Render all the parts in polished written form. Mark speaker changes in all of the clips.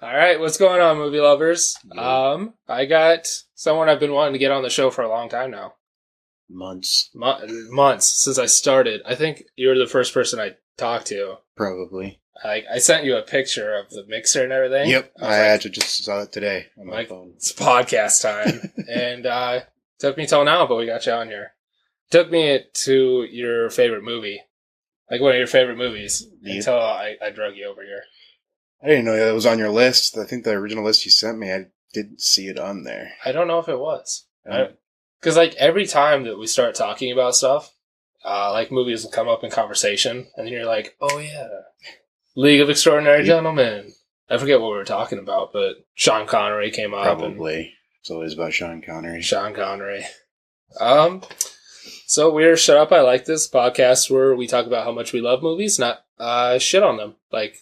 Speaker 1: All right, what's going on, movie lovers? I got someone I've been wanting to get on the show for a long time now.
Speaker 2: Months,
Speaker 1: Months since I started. I think you were the first person I talked to.
Speaker 2: probably.
Speaker 1: I sent you a picture of the mixer and everything.
Speaker 2: Yep,
Speaker 1: I was
Speaker 2: I
Speaker 1: like,
Speaker 2: actually just saw it today on my phone.
Speaker 1: it's podcast time. And took me till now, but we got you on here. Took me to your favorite movie. Like one of your favorite movies.
Speaker 2: Yep.
Speaker 1: Until I drug you over here.
Speaker 2: I didn't know that was on your list. I think the original list you sent me, I didn't see it on there.
Speaker 1: I don't know if it was. Because like every time that we start talking about stuff, like movies will come up in conversation, and then you're like, oh yeah, League of Extraordinary Gentlemen. I forget what we were talking about, but Sean Connery came up.
Speaker 2: Probably. It's always about Sean Connery.
Speaker 1: Sean Connery. So we're Shut Up, I Like This podcast where we talk about how much we love movies, not shit on them. Like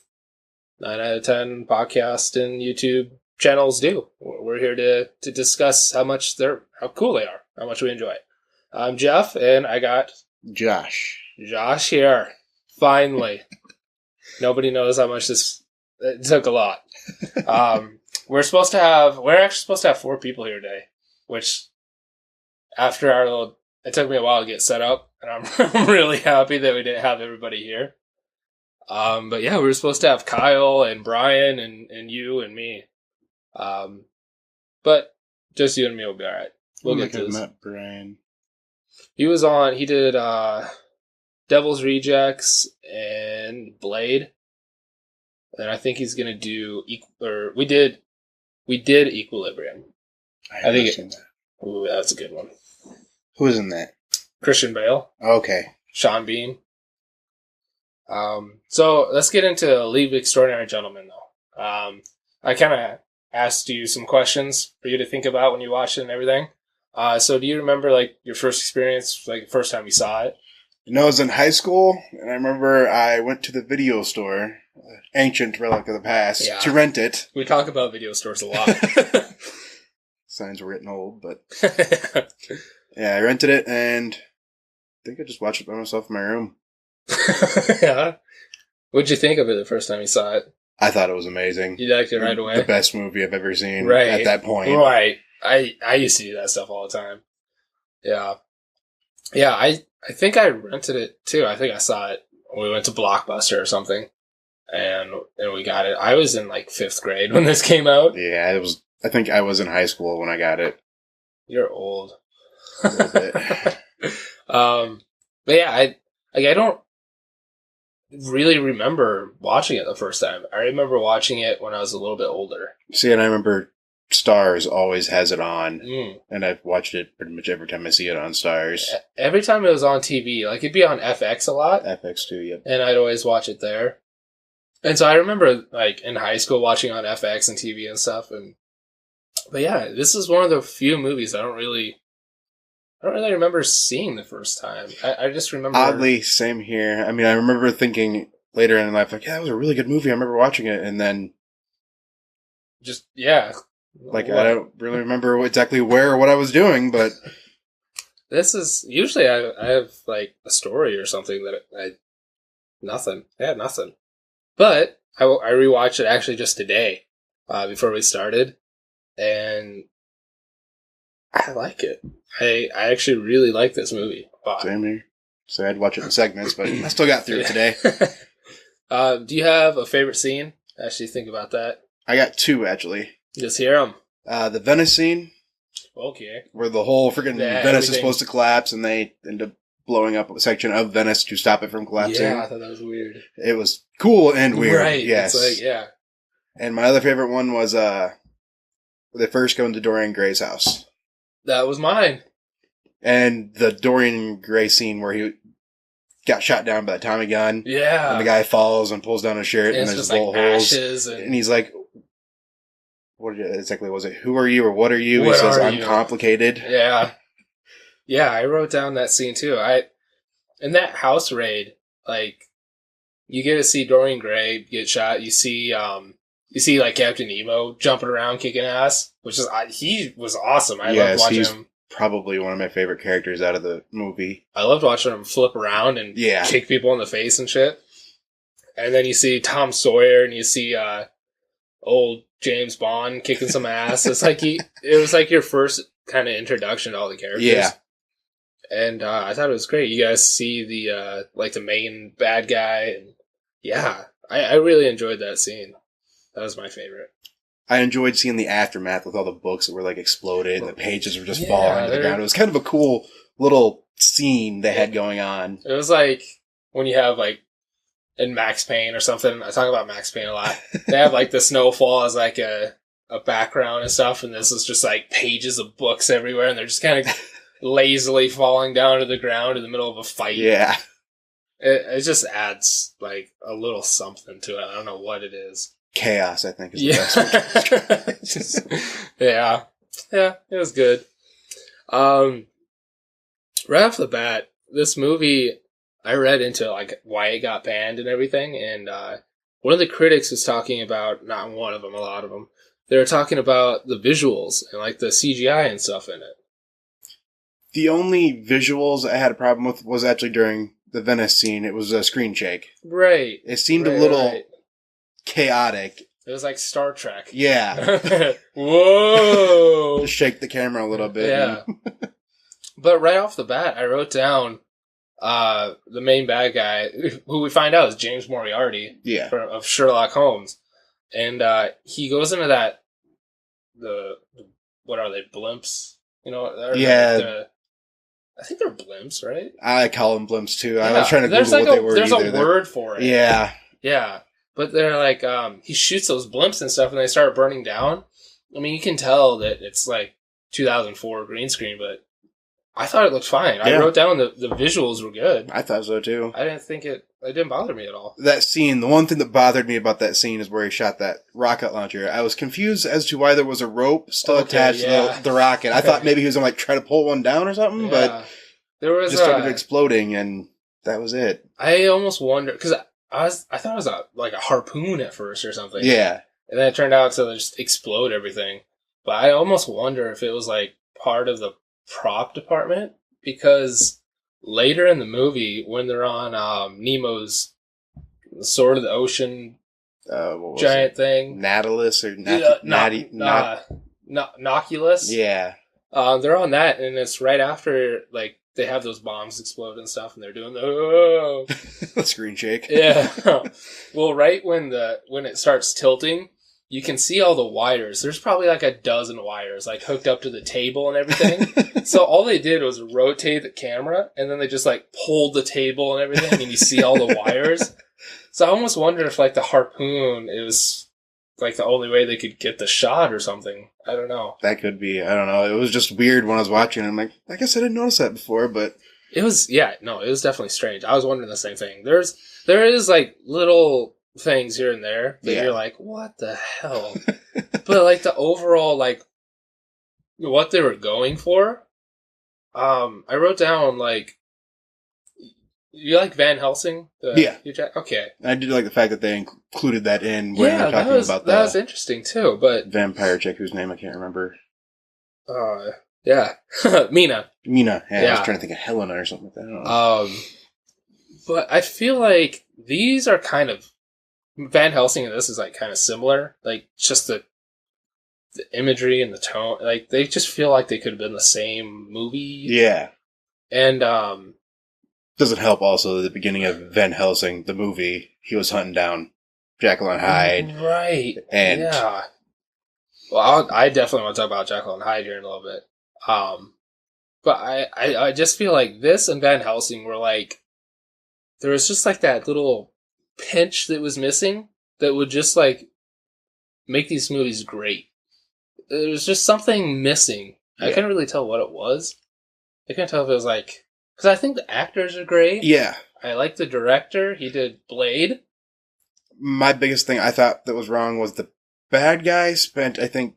Speaker 1: 9 out of 10 podcast and YouTube channels do. We're here to discuss how cool they are, how much we enjoy it. I'm Jeff, and I got
Speaker 2: Josh
Speaker 1: here. Finally. Nobody knows how much it took a lot. We're actually supposed to have 4 people here today, which after it took me a while to get set up, and I'm really happy that we didn't have everybody here. But yeah, we were supposed to have Kyle and Brian and you and me. But just you and me will be alright. We'll get to this.
Speaker 2: I met Brian.
Speaker 1: He did Devil's Rejects and Blade. And I think he's gonna do we did Equilibrium.
Speaker 2: I think seen that.
Speaker 1: Ooh, that's a good one.
Speaker 2: Who is in that?
Speaker 1: Christian Bale.
Speaker 2: Okay.
Speaker 1: Sean Bean. So let's get into League of Extraordinary Gentlemen, though. I kind of asked you some questions for you to think about when you watched it and everything. So do you remember like your first experience, like the first time you saw it?
Speaker 2: I was in high school, and I remember I went to the video store, ancient relic of the past, to rent it.
Speaker 1: We talk about video stores a lot.
Speaker 2: Signs were getting old, but yeah, I rented it, and I think I just watched it by myself in my room.
Speaker 1: Yeah. What'd you think of it the first time you saw it?
Speaker 2: I thought it was amazing.
Speaker 1: You liked it right away?
Speaker 2: The best movie I've ever seen at that point.
Speaker 1: Right. I used to do that stuff all the time. Yeah. Yeah, I think I rented it too. I think I saw it when we went to Blockbuster or something. And we got it. I was in like 5th grade when this came out.
Speaker 2: Yeah, it was. I think I was in high school when I got it.
Speaker 1: You're old.
Speaker 2: A little bit.
Speaker 1: But yeah, I don't really remember watching it the first time. I remember watching it when I was a little bit older.
Speaker 2: See, and I remember Stars always has it on, and I've watched it pretty much every time I see it on Stars.
Speaker 1: Every time it was on TV, like it'd be on FX a lot.
Speaker 2: FX too, yep.
Speaker 1: And I'd always watch it there. And so I remember like in high school watching on FX and TV and stuff. But yeah, this is one of the few movies I don't really remember seeing the first time. I just remember...
Speaker 2: Oddly, same here. I mean, I remember thinking later in life, like, yeah, that was a really good movie. I remember watching it, and then...
Speaker 1: Just, yeah.
Speaker 2: Like, I don't really remember exactly where or what I was doing, but...
Speaker 1: This is... Usually I have, like, a story or something that nothing. I had nothing. But I rewatched it actually just today, before we started, and I like it. I actually really like this movie. Wow.
Speaker 2: Same here. So I'd watch it in segments, but I still got through it today.
Speaker 1: Do you have a favorite scene? Actually, think about that.
Speaker 2: I got 2, actually.
Speaker 1: Just hear them.
Speaker 2: The Venice scene.
Speaker 1: Okay.
Speaker 2: Where the whole freaking Venice is supposed to collapse, and they end up blowing up a section of Venice to stop it from collapsing.
Speaker 1: Yeah, I thought that was weird.
Speaker 2: It was cool and weird.
Speaker 1: Right.
Speaker 2: Yes.
Speaker 1: It's like, yeah.
Speaker 2: And my other favorite one was when they first go into Dorian Gray's house.
Speaker 1: That was mine.
Speaker 2: And the Dorian Gray scene where he got shot down by the Tommy gun.
Speaker 1: Yeah.
Speaker 2: And the guy falls and pulls down his shirt, and there's bullet holes. And he's like, what exactly was it? Who are you or what are you? He says, I'm complicated.
Speaker 1: Yeah. Yeah, I wrote down that scene too. In that house raid, like, you get to see Dorian Gray get shot. You see like Captain Nemo jumping around kicking ass, which is he was awesome. I loved watching him.
Speaker 2: Probably one of my favorite characters out of the movie.
Speaker 1: I loved watching him flip around and kick people in the face and shit. And then you see Tom Sawyer and you see old James Bond kicking some ass. It's like it was like your first kind of introduction to all the characters.
Speaker 2: Yeah.
Speaker 1: And I thought it was great. You guys see the the main bad guy, and yeah, I really enjoyed that scene. That was my favorite.
Speaker 2: I enjoyed seeing the aftermath with all the books that were like exploded and the pages were just falling to the ground. It was kind of a cool little scene they had going on.
Speaker 1: It was like when you have like in Max Payne or something. I talk about Max Payne a lot. They have like the snowfall as like a background and stuff, and this is just like pages of books everywhere, and they're just kind of lazily falling down to the ground in the middle of a fight.
Speaker 2: Yeah.
Speaker 1: It just adds like a little something to it. I don't know what it is.
Speaker 2: Chaos, I think, is the
Speaker 1: best word. Yeah, it was good. Right off the bat, this movie, I read into like why it got banned and everything, and one of the critics was talking about, not one of them, a lot of them, they were talking about the visuals and like the CGI and stuff in it.
Speaker 2: The only visuals I had a problem with was actually during the Venice scene. It was a screen shake.
Speaker 1: Right.
Speaker 2: It seemed a little chaotic.
Speaker 1: It was like Star Trek.
Speaker 2: Yeah.
Speaker 1: Whoa!
Speaker 2: Just shake the camera a little bit.
Speaker 1: Yeah. But right off the bat, I wrote down the main bad guy, who we find out is James Moriarty.
Speaker 2: Yeah.
Speaker 1: Of Sherlock Holmes. And he goes into that, what are they, blimps? You know?
Speaker 2: Yeah.
Speaker 1: I think they're blimps, right?
Speaker 2: I call them blimps too. Yeah. I was trying to Google what they were.
Speaker 1: There's a word for it.
Speaker 2: Yeah.
Speaker 1: Yeah. But they're like, he shoots those blimps and stuff and they start burning down. I mean, you can tell that it's like 2004 green screen, but I thought it looked fine. Yeah. I wrote down the visuals were good.
Speaker 2: I thought so too.
Speaker 1: I didn't think it didn't bother me at all.
Speaker 2: That scene, the one thing that bothered me about that scene is where he shot that rocket launcher. I was confused as to why there was a rope still attached to the rocket. I thought maybe he was going to like try to pull one down or something, but
Speaker 1: there was
Speaker 2: just started exploding and that was it.
Speaker 1: I almost wondered, because I thought it was like a harpoon at first or something.
Speaker 2: Yeah.
Speaker 1: And then it turned out to just explode everything. But I almost wonder if it was like part of the prop department, because later in the movie when they're on Nemo's Sword of the Ocean giant thing,
Speaker 2: Nautilus or
Speaker 1: Noculus,
Speaker 2: yeah,
Speaker 1: they're on that, and it's right after like they have those bombs explode and stuff, and they're doing the
Speaker 2: screen shake.
Speaker 1: Yeah. Well, right when it starts tilting, you can see all the wires. There's probably like a dozen wires like hooked up to the table and everything. So all they did was rotate the camera, and then they just like pulled the table and everything, and you see all the wires. So I almost wonder if like the harpoon, it was like the only way they could get the shot or something. I don't know.
Speaker 2: That could be. I don't know. It was just weird when I was watching. I'm like, I guess I didn't notice that before, but
Speaker 1: it was, it was definitely strange. I was wondering the same thing. There is like little things here and there that you're like, what the hell? But like the overall, like what they were going for, I wrote down like, you like Van Helsing?
Speaker 2: Yeah.
Speaker 1: Okay.
Speaker 2: I did like the fact that they included that in when they're talking about
Speaker 1: that was interesting too, but
Speaker 2: vampire chick whose name I can't remember.
Speaker 1: Yeah. Mina.
Speaker 2: Yeah, I was trying to think of Helena or something like that. I don't know.
Speaker 1: But I feel like these are kind of, Van Helsing and this is like kind of similar. Like just the imagery and the tone, like they just feel like they could have been the same movie.
Speaker 2: Yeah.
Speaker 1: And
Speaker 2: doesn't help also at the beginning of Van Helsing, the movie, he was hunting down Jekyll and Hyde.
Speaker 1: Right.
Speaker 2: And
Speaker 1: yeah. Well, I definitely want to talk about Jekyll and Hyde here in a little bit. But I just feel like this and Van Helsing were like, there was just like that little pinch that was missing that would just like make these movies great. There was just something missing. Yeah. I couldn't really tell what it was. I couldn't tell if it was like, because I think the actors are great.
Speaker 2: Yeah.
Speaker 1: I like the director. He did Blade.
Speaker 2: My biggest thing I thought that was wrong was the bad guy spent, I think,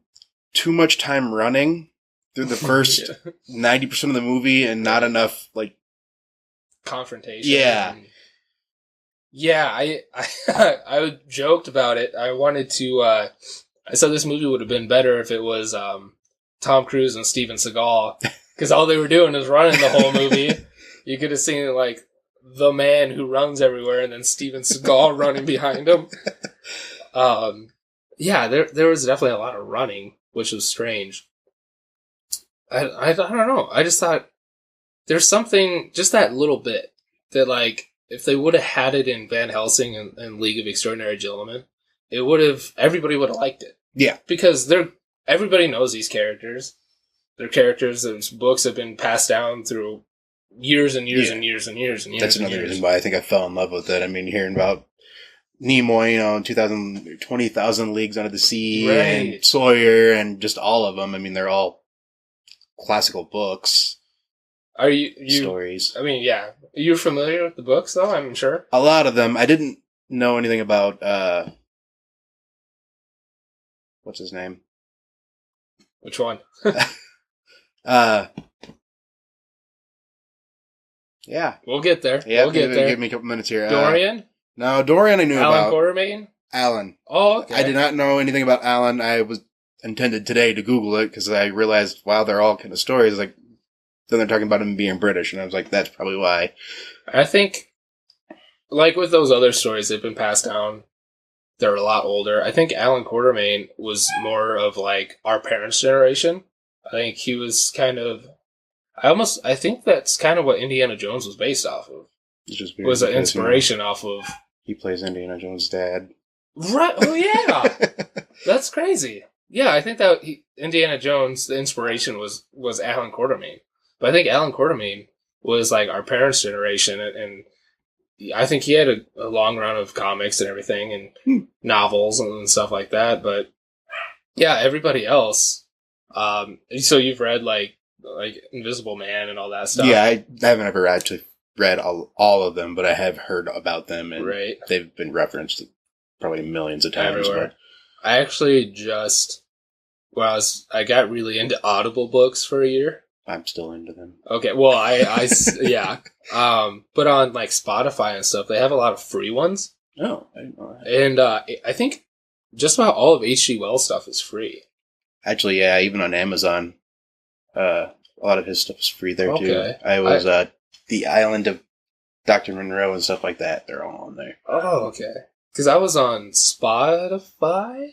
Speaker 2: too much time running through the first 90% of the movie and not enough, like,
Speaker 1: confrontation.
Speaker 2: Yeah.
Speaker 1: Yeah, I joked about it. I wanted to, I said this movie would have been better if it was Tom Cruise and Steven Seagal, because all they were doing is running the whole movie. You could have seen, like, the man who runs everywhere and then Steven Seagal running behind him. Yeah, there was definitely a lot of running, which was strange. I don't know. I just thought there's something, just that little bit, that like, if they would have had it in Van Helsing and League of Extraordinary Gentlemen, everybody would have liked it.
Speaker 2: Yeah.
Speaker 1: Because everybody knows these characters. They're characters whose books have been passed down through years and years and years and years and years.
Speaker 2: That's another reason why I think I fell in love with it. I mean, hearing about Nimoy, 20,000 Leagues Under the Sea,
Speaker 1: Right.
Speaker 2: and Sawyer, and just all of them. I mean, they're all classical books.
Speaker 1: Are you
Speaker 2: stories?
Speaker 1: I mean, yeah. You're familiar with the books, though, I'm sure?
Speaker 2: A lot of them. I didn't know anything about, what's his name?
Speaker 1: Which one?
Speaker 2: Yeah.
Speaker 1: We'll get there.
Speaker 2: Yeah,
Speaker 1: we'll get there.
Speaker 2: Give me a couple minutes here.
Speaker 1: Dorian?
Speaker 2: No, Dorian I knew
Speaker 1: Alan
Speaker 2: about.
Speaker 1: Quatermain?
Speaker 2: Alan.
Speaker 1: Oh, okay.
Speaker 2: I did not know anything about Alan. I was intended today to Google it because I realized, wow, they're all kind of stories. Like, then they're talking about him being British, and I was like, that's probably why.
Speaker 1: I think, like with those other stories that have been passed down, they're a lot older. I think Alan Quatermain was more of like our parents' generation. I think he was kind of. I think that's kind of what Indiana Jones was based off of.
Speaker 2: It's just weird
Speaker 1: Was an
Speaker 2: because,
Speaker 1: inspiration off of.
Speaker 2: He plays Indiana Jones' dad.
Speaker 1: Right. Oh yeah, that's crazy. Yeah, I think that Indiana Jones, the inspiration was Alan Quatermain. But I think Alan Quatermain was like our parents' generation, and I think he had a long run of comics and everything, and novels and stuff like that. But yeah, everybody else. So you've read like Invisible Man and all that stuff.
Speaker 2: Yeah, I haven't ever actually read all of them, but I have heard about them, and
Speaker 1: Right.
Speaker 2: they've been referenced probably millions of times.
Speaker 1: Everywhere. I actually I got really into Audible books for a year.
Speaker 2: I'm still into them.
Speaker 1: Okay, well, yeah. But on like Spotify and stuff, they have a lot of free ones.
Speaker 2: Oh, I didn't know that.
Speaker 1: And I think just about all of H.G. Wells stuff is free.
Speaker 2: Actually, yeah, even on Amazon, a lot of his stuff is free there too.
Speaker 1: Okay.
Speaker 2: I was The Island of Dr. Monroe and stuff like that. They're all on there.
Speaker 1: Oh, okay. Because I was on Spotify,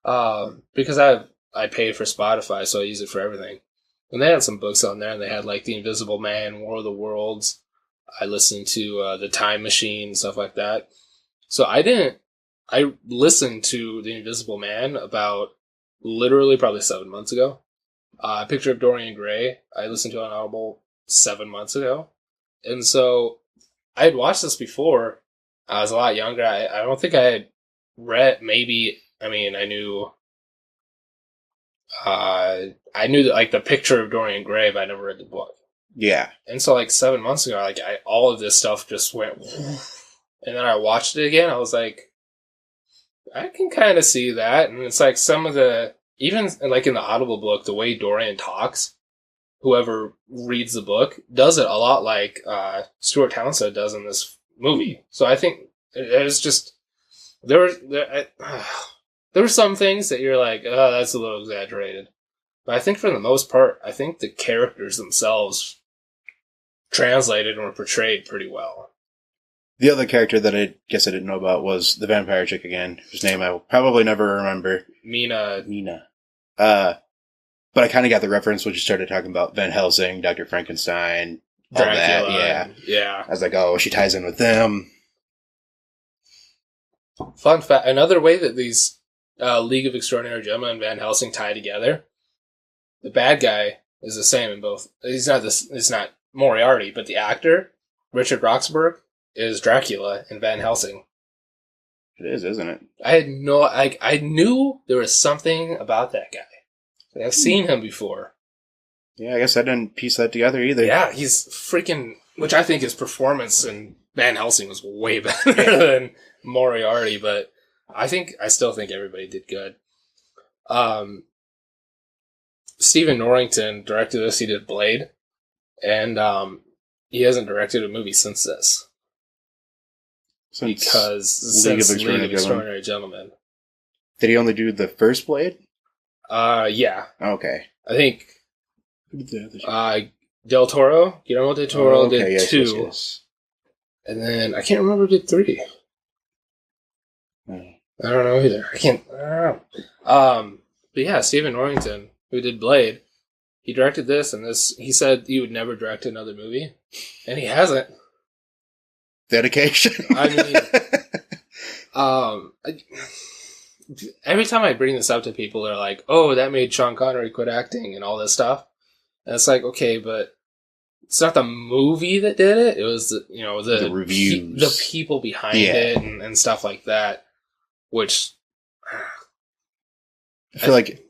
Speaker 1: because I pay for Spotify, so I use it for everything. And they had some books on there, and they had like The Invisible Man, War of the Worlds. I listened to The Time Machine, stuff like that. So I listened to The Invisible Man about literally probably 7 months ago. Picture of Dorian Gray, I listened to on Audible 7 months ago. And so I had watched this before. I was a lot younger. I don't think I had read, I knew that, like, the picture of Dorian Gray, but I never read the book.
Speaker 2: Yeah.
Speaker 1: And so, like, 7 months ago, like, all of this stuff just went, and then I watched it again. I was like, I can kind of see that. And it's like some of the, even like in the Audible book, the way Dorian talks, whoever reads the book does it a lot like Stuart Townsend does in this movie. So I think it's just, there were some things that you're like, oh, that's a little exaggerated. But I think for the most part, I think the characters themselves translated and were portrayed pretty well.
Speaker 2: The other character that I guess I didn't know about was the vampire chick again, whose name I will probably never remember.
Speaker 1: Mina.
Speaker 2: But I kind of got the reference when you started talking about Van Helsing, Dr. Frankenstein, all
Speaker 1: Dracula.
Speaker 2: that.
Speaker 1: Yeah.
Speaker 2: I was like, oh, she ties in with them.
Speaker 1: Fun fact, another way that these League of Extraordinary Gentlemen and Van Helsing tie together, the bad guy is the same in both. It's not Moriarty, but the actor, Richard Roxburgh, is Dracula in Van Helsing.
Speaker 2: It is, isn't it?
Speaker 1: I knew there was something about that guy. I've seen him before.
Speaker 2: Yeah, I guess I didn't piece that together either.
Speaker 1: Yeah, he's freaking, which I think his performance in Van Helsing was way better than Moriarty, but I still think everybody did good. Stephen Norrington directed this. He did Blade, and he hasn't directed a movie since this. Since League of Extraordinary Gentlemen.
Speaker 2: Did he only do the first Blade?
Speaker 1: Yeah.
Speaker 2: Okay.
Speaker 1: I think
Speaker 2: Who did the other
Speaker 1: Del Toro, Guillermo del Toro did
Speaker 2: yes,
Speaker 1: 2.
Speaker 2: yes.
Speaker 1: And then I can't remember who did 3.
Speaker 2: Oh.
Speaker 1: I don't know either. I don't know. But yeah, Stephen Norrington, who did Blade, he directed this, and this. He said he would never direct another movie, and he hasn't.
Speaker 2: Dedication.
Speaker 1: I mean, every time I bring this up to people, they're like, "Oh, that made Sean Connery quit acting and all this stuff." And it's like, okay, but it's not the movie that did it. It was the
Speaker 2: reviews,
Speaker 1: the people behind it, and stuff like that. Which
Speaker 2: I feel like,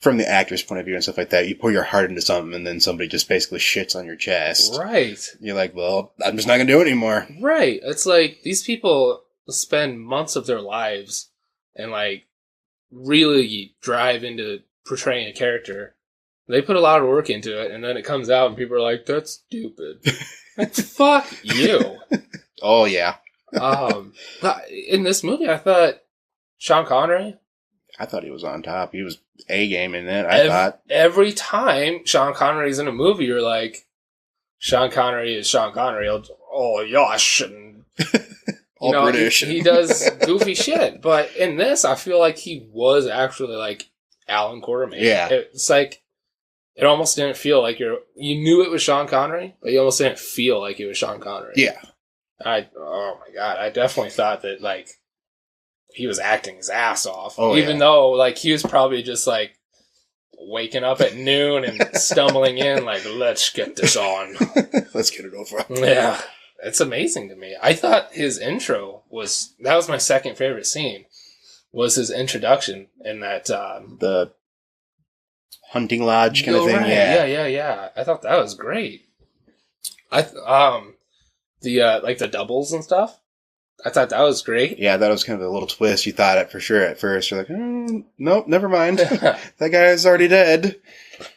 Speaker 2: from the actor's point of view and stuff like that, you pour your heart into something, and then somebody just basically shits on your chest.
Speaker 1: Right.
Speaker 2: You're like, well, I'm just not gonna do it anymore.
Speaker 1: Right. It's like these people spend months of their lives and like really drive into portraying a character. They put a lot of work into it, and then it comes out, and people are like, "That's stupid." Like, fuck you.
Speaker 2: Oh yeah.
Speaker 1: But in this movie, I thought Sean Connery.
Speaker 2: I thought he was on top. He was A game in it. I thought
Speaker 1: every time Sean Connery's in a movie, you're like, Sean Connery is Sean Connery. Oh yosh, and
Speaker 2: all British.
Speaker 1: He does goofy shit. But in this, I feel like he was actually like Alan Quartermain.
Speaker 2: Yeah,
Speaker 1: it's like. It almost didn't feel like you knew it was Sean Connery, but you almost didn't feel like it was Sean Connery.
Speaker 2: Yeah.
Speaker 1: Oh my God. I definitely thought that, like, he was acting his ass off.
Speaker 2: Oh,
Speaker 1: even though, like, he was probably just, like, waking up at noon and stumbling in, like, let's get this on.
Speaker 2: Let's get it over.
Speaker 1: Yeah. It's amazing to me. I thought his intro that was my second favorite scene, was his introduction in that,
Speaker 2: the hunting lodge kind of thing.
Speaker 1: Right. Yeah. I thought that was great. The doubles and stuff. I thought that was great.
Speaker 2: Yeah, that was kind of a little twist. You thought it for sure at first. You're like, nope, never mind. That guy's already dead.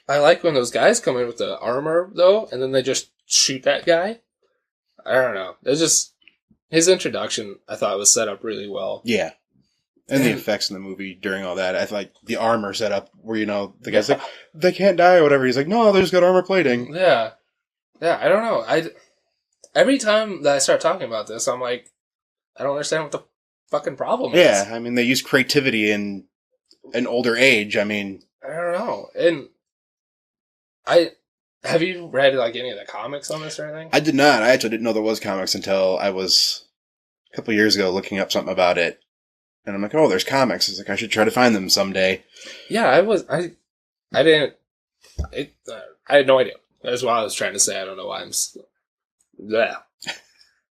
Speaker 1: I like when those guys come in with the armor though, and then they just shoot that guy. I don't know. It's just his introduction. I thought was set up really well.
Speaker 2: Yeah. And the effects in the movie during all that, I feel like the armor setup where, the guy's like, they can't die or whatever. He's like, no, they just got armor plating.
Speaker 1: Yeah. Yeah, I don't know. Every time that I start talking about this, I'm like, I don't understand what the fucking problem is.
Speaker 2: Yeah, I mean, they use creativity in an older age. I mean,
Speaker 1: I don't know. And have you read like any of the comics on this or anything?
Speaker 2: I did not. I actually didn't know there was comics until I was a couple of years ago looking up something about it. And I'm like, oh, there's comics. I was like, I should try to find them someday.
Speaker 1: Yeah, I had no idea. That's what I was trying to say. I don't know why I'm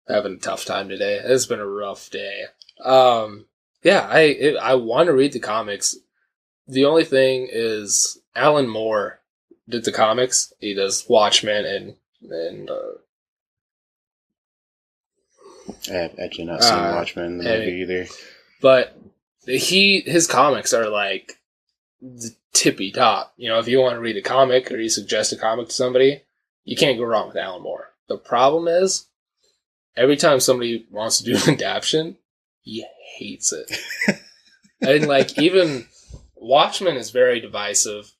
Speaker 1: having a tough time today. It's been a rough day. I want to read the comics. The only thing is Alan Moore did the comics. He does Watchmen and
Speaker 2: I've actually not seen Watchmen, the movie either.
Speaker 1: But his comics are like the tippy top. If you want to read a comic or you suggest a comic to somebody, you can't go wrong with Alan Moore. The problem is, every time somebody wants to do an adaptation, he hates it. And like, even Watchmen is very divisive.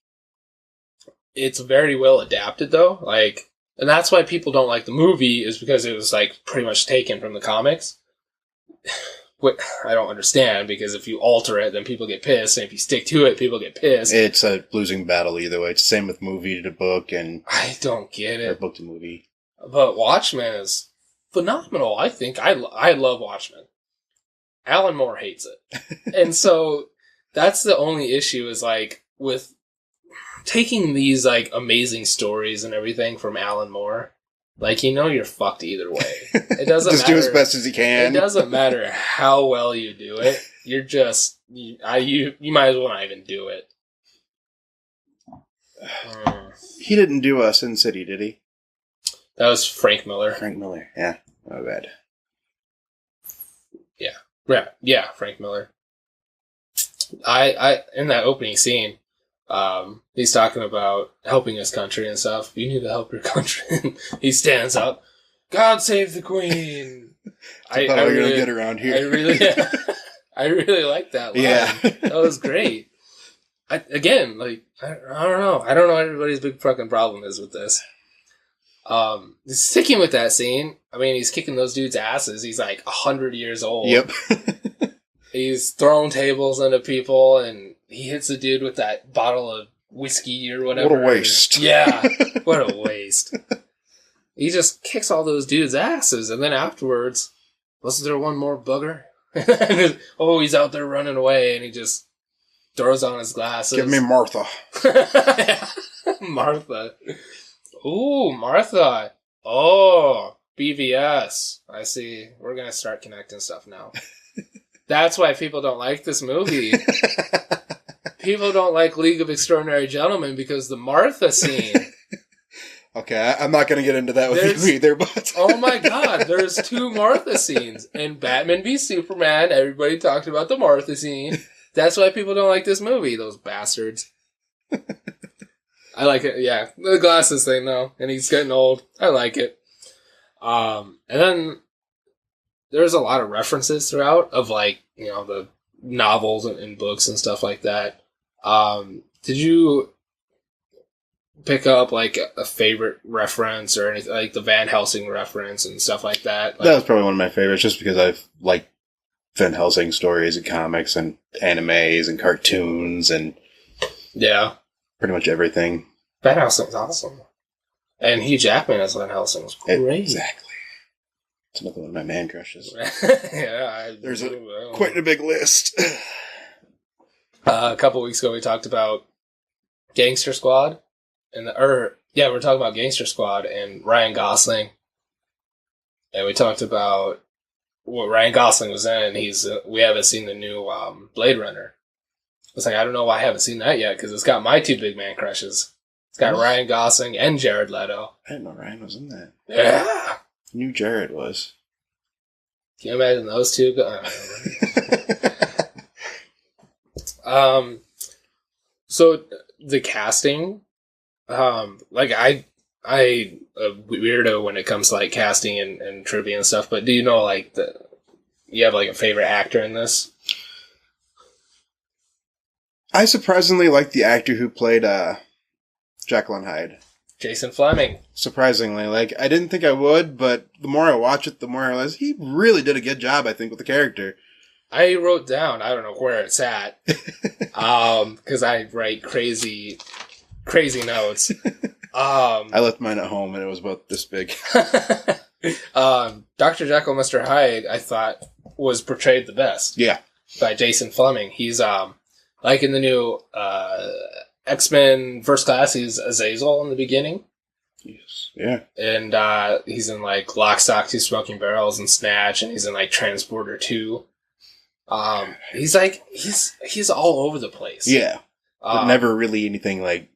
Speaker 1: It's very well adapted though. Like, and that's why people don't like the movie, is because it was like pretty much taken from the comics. What I don't understand, because if you alter it, then people get pissed, and if you stick to it, people get pissed.
Speaker 2: It's a losing battle either way. It's the same with movie to book, and
Speaker 1: I don't get it.
Speaker 2: Or book to movie.
Speaker 1: But Watchmen is phenomenal. I think I love Watchmen. Alan Moore hates it, and so that's the only issue. Is like with taking these like amazing stories and everything from Alan Moore. Like, you're fucked either way. It doesn't
Speaker 2: just
Speaker 1: matter.
Speaker 2: Do as best as you can.
Speaker 1: It doesn't matter how well you do it. You're just, you might as well not even do it.
Speaker 2: He didn't do Sin City, did he?
Speaker 1: That was Frank Miller.
Speaker 2: Frank Miller, yeah. My bad.
Speaker 1: Yeah, Frank Miller. I in that opening scene, he's talking about helping his country and stuff. You need to help your country. He stands up. God save the Queen.
Speaker 2: I really gonna get around here.
Speaker 1: I really like that line.
Speaker 2: Yeah,
Speaker 1: that was great. I don't know. I don't know what everybody's big fucking problem is with this. Sticking with that scene, I mean, he's kicking those dudes' asses. He's like 100 years old.
Speaker 2: Yep.
Speaker 1: He's throwing tables into people, and he hits a dude with that bottle of whiskey or whatever.
Speaker 2: What a waste.
Speaker 1: Yeah, what a waste. He just kicks all those dudes' asses, and then afterwards, wasn't there one more booger? Oh, he's out there running away, and he just throws on his glasses.
Speaker 2: Give me Martha.
Speaker 1: Martha. Ooh, Martha. Oh, BVS. I see. We're going to start connecting stuff now. That's why people don't like this movie. People don't like League of Extraordinary Gentlemen because the Martha scene.
Speaker 2: Okay, I'm not going to get into that with you either, but...
Speaker 1: Oh my god, there's 2 Martha scenes. In Batman v Superman, everybody talked about the Martha scene. That's why people don't like this movie, those bastards. I like it, yeah. The glasses thing, though. And he's getting old. I like it. And then there's a lot of references throughout of, like, you know, the novels and books and stuff like that. Did you pick up, like, a favorite reference or anything, like the Van Helsing reference and stuff like that? Like,
Speaker 2: that was probably one of my favorites, just because I've liked Van Helsing stories and comics and animes and cartoons and
Speaker 1: yeah,
Speaker 2: pretty much everything.
Speaker 1: Van Helsing's awesome. And Hugh Jackman as Van Helsing was great.
Speaker 2: Exactly. It's another one of my man crushes.
Speaker 1: Yeah.
Speaker 2: There's quite a big list.
Speaker 1: A couple weeks ago we talked about Gangster Squad. We're talking about Gangster Squad and Ryan Gosling. And we talked about what Ryan Gosling was in. We haven't seen the new Blade Runner. It's like, I don't know why I haven't seen that yet, because it's got my 2 big man crushes. It's got Ryan Gosling and Jared Leto.
Speaker 2: I didn't know Ryan was in that.
Speaker 1: Yeah.
Speaker 2: I knew Jared was.
Speaker 1: Can you imagine those 2? So the casting, like I a weirdo when it comes to like casting and trivia and stuff, but do you know like you have like a favorite actor in this?
Speaker 2: I surprisingly like the actor who played Jekyll and Hyde.
Speaker 1: Jason Fleming.
Speaker 2: Surprisingly, like I didn't think I would, but the more I watch it, the more I realize he really did a good job, I think, with the character.
Speaker 1: I wrote down, I don't know where it's at, because I write crazy notes.
Speaker 2: I left mine at home and it was about this big.
Speaker 1: Dr. Jekyll, Mr. Hyde, I thought was portrayed the best.
Speaker 2: Yeah.
Speaker 1: By Jason Fleming. He's, like in the new, X-Men First Class, he's Azazel in the beginning.
Speaker 2: Yes. Yeah.
Speaker 1: And, he's in like Lock, Stock, Two Smoking Barrels and Snatch, and he's in like Transporter 2. He's like, he's all over the place.
Speaker 2: Yeah. But never really anything like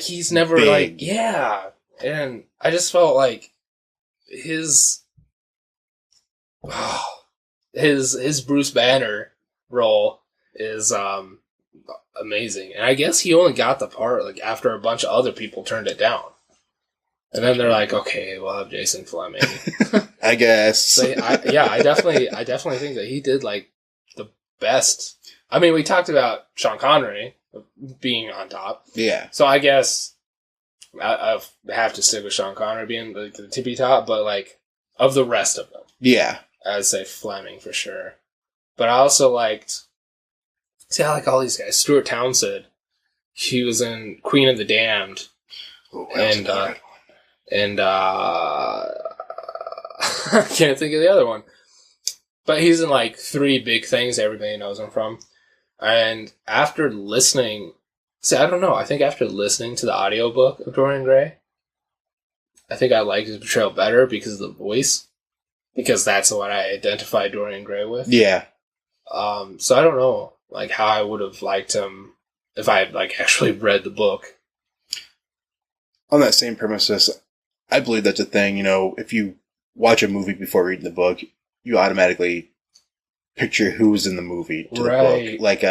Speaker 1: he's never
Speaker 2: big.
Speaker 1: like, yeah. And I just felt like his Bruce Banner role is, amazing. And I guess he only got the part like after a bunch of other people turned it down. And then they're like, okay, we'll have Jason Fleming.
Speaker 2: I guess.
Speaker 1: So, I definitely think that he did like the best. I mean, we talked about Sean Connery being on top.
Speaker 2: Yeah.
Speaker 1: So I guess I have to stick with Sean Connery being the tippy top, but like of the rest of them.
Speaker 2: Yeah.
Speaker 1: I'd say Fleming for sure. But I also liked, I like all these guys. Stuart Townsend. He was in Queen of the Damned.
Speaker 2: Ooh,
Speaker 1: and I can't think of the other one. But he's in like 3 big things everybody knows him from. And after listening, I don't know, I think after listening to the audiobook of Dorian Gray, I think I liked his portrayal better because of the voice. Because that's what I identify Dorian Gray with.
Speaker 2: Yeah.
Speaker 1: So I don't know, like, how I would have liked him if I had, like, actually read the book.
Speaker 2: On that same premises, I believe that's a thing, you know, if you watch a movie before reading the book, you automatically picture who's in the movie to the book. Like,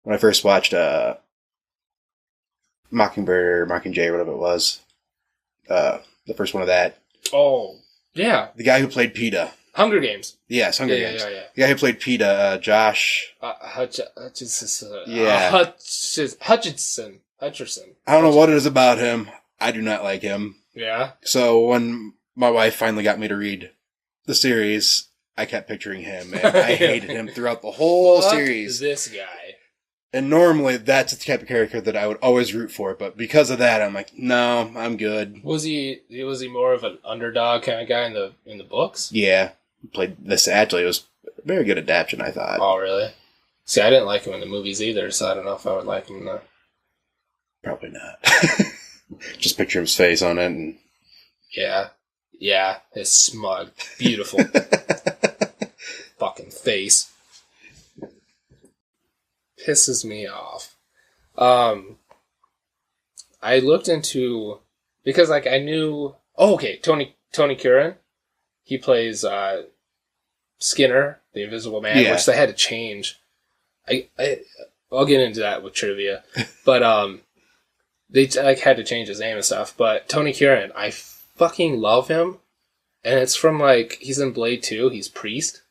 Speaker 2: when I first watched Mockingbird or Mockingjay or whatever it was, the first one of that.
Speaker 1: Oh, yeah.
Speaker 2: The guy who played PETA.
Speaker 1: Hunger Games.
Speaker 2: Yes, Hunger Games.
Speaker 1: Yeah.
Speaker 2: The guy who played PETA, Josh.
Speaker 1: Hutcherson.
Speaker 2: Yeah.
Speaker 1: Hutcherson.
Speaker 2: I don't know what it is about him. I do not like him.
Speaker 1: Yeah.
Speaker 2: So when my wife finally got me to read the series, I kept picturing him, and I hated him throughout the whole series.
Speaker 1: This guy.
Speaker 2: And normally, that's the type of character that I would always root for, but because of that, I'm like, no, I'm good.
Speaker 1: Was he more of an underdog kind of guy in the books?
Speaker 2: Yeah. He played this actually. It was a very good adaptation, I thought.
Speaker 1: Oh, really? See, I didn't like him in the movies either, so I don't know if I would like him in the...
Speaker 2: Probably not. Just picture his face on it. And...
Speaker 1: Yeah, his smug, beautiful fucking face. Pisses me off. I looked into... Because, like, I knew... Oh, okay, Tony Curran. He plays Skinner, the Invisible Man, which they had to change. I'll get into that with trivia. But, they like had to change his name and stuff, but Tony Curran, I fucking love him. And it's from like, he's in Blade 2, he's Priest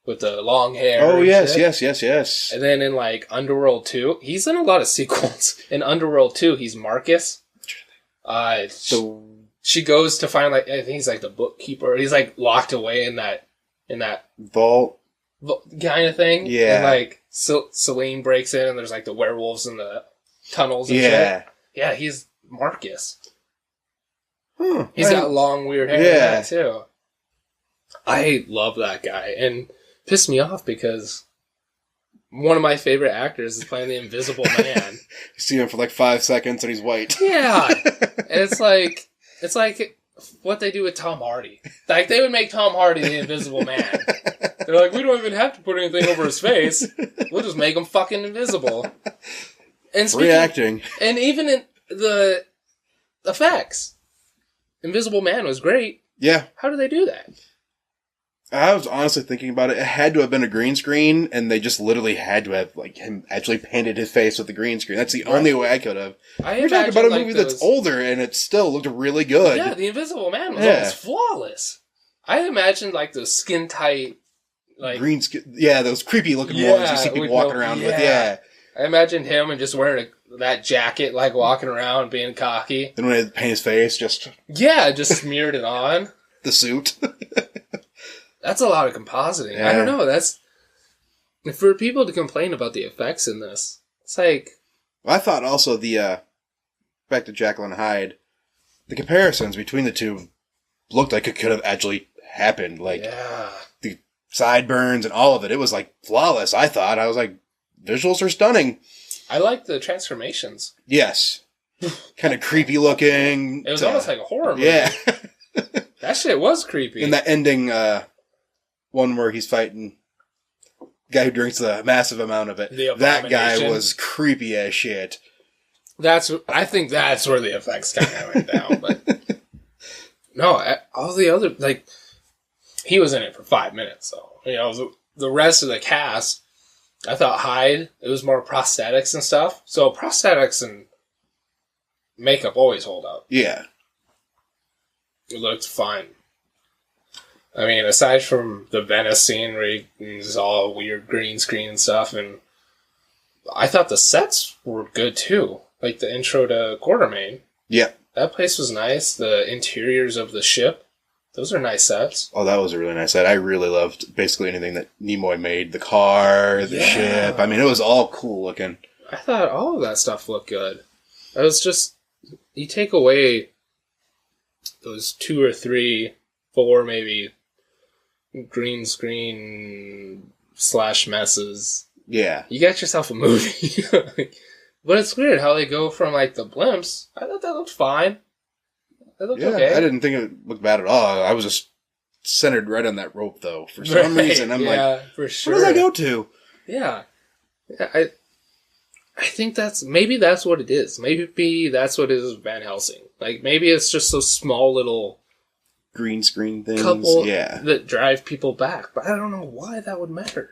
Speaker 1: with the long hair.
Speaker 2: Oh, yes.
Speaker 1: And then in like Underworld 2, he's in a lot of sequels. In Underworld 2, he's Marcus. She goes to find like, I think he's like the bookkeeper. He's like locked away in that
Speaker 2: vault
Speaker 1: kind of thing.
Speaker 2: Yeah.
Speaker 1: And like Selene breaks in and there's like the werewolves in the tunnels and shit. Yeah, he's Marcus. He's got long, weird hair like that, too. I love that guy. And pissed me off because one of my favorite actors is playing the Invisible Man.
Speaker 2: You see him for like 5 seconds and he's white.
Speaker 1: Yeah. And it's like what they do with Tom Hardy. Like, they would make Tom Hardy the Invisible Man. They're like, we don't even have to put anything over his face. We'll just make him fucking invisible. And
Speaker 2: reacting.
Speaker 1: And even in the effects, Invisible Man was great.
Speaker 2: Yeah.
Speaker 1: How did they do that?
Speaker 2: I was honestly thinking about it. It had to have been a green screen, and they just literally had to have like him actually painted his face with the green screen. That's the only way I could have. We're talking about a movie that's older, and it still looked really good.
Speaker 1: Yeah, the Invisible Man was almost flawless. I imagined like those skin tight, like
Speaker 2: green skin. Yeah, those creepy looking ones you see people walking around with. Yeah.
Speaker 1: I imagined him and just wearing that jacket, like walking around being cocky.
Speaker 2: Then when he paint his face, just
Speaker 1: smeared it on
Speaker 2: the suit.
Speaker 1: That's a lot of compositing. Yeah. I don't know. That's for people to complain about the effects in this. It's like
Speaker 2: I thought also the back to Jekyll and Hyde, the comparisons between the two looked like it could have actually happened. Like the sideburns and all of it. It was like flawless. I thought. I was like. Visuals are stunning.
Speaker 1: I like the transformations.
Speaker 2: Yes. Kind of creepy looking.
Speaker 1: It was almost like a horror movie.
Speaker 2: Yeah.
Speaker 1: That shit was creepy.
Speaker 2: And that ending one where he's fighting the guy who drinks a massive amount of it. That guy was creepy as shit.
Speaker 1: I think that's where the effects kind of went down. But no, all the other, like, he was in it for 5 minutes, so, you know, the rest of the cast, I thought Hyde, it was more prosthetics and stuff. So prosthetics and makeup always hold up.
Speaker 2: Yeah.
Speaker 1: It looked fine. I mean, aside from the Venice scene where it's all weird green screen and stuff, and I thought the sets were good too. Like the intro to Quartermain.
Speaker 2: Yeah.
Speaker 1: That place was nice. The interiors of the ship. Those are nice sets.
Speaker 2: Oh, that was a really nice set. I really loved basically anything that Nimoy made. The car, the ship. I mean, it was all cool looking.
Speaker 1: I thought all of that stuff looked good. It was just, you take away those 2 or 3, 4 maybe green screen / messes.
Speaker 2: Yeah.
Speaker 1: You got yourself a movie. But it's weird how they go from like the blimps. I thought that looked fine. It looked okay.
Speaker 2: I didn't think it looked bad at all. I was just centered right on that rope, though. For some reason, I'm like,
Speaker 1: for sure.
Speaker 2: Where does that go to?
Speaker 1: Yeah. I think that's what it is. Maybe that's what it is with Van Helsing. Like, maybe it's just those small little
Speaker 2: green screen things
Speaker 1: that drive people back. But I don't know why that would matter.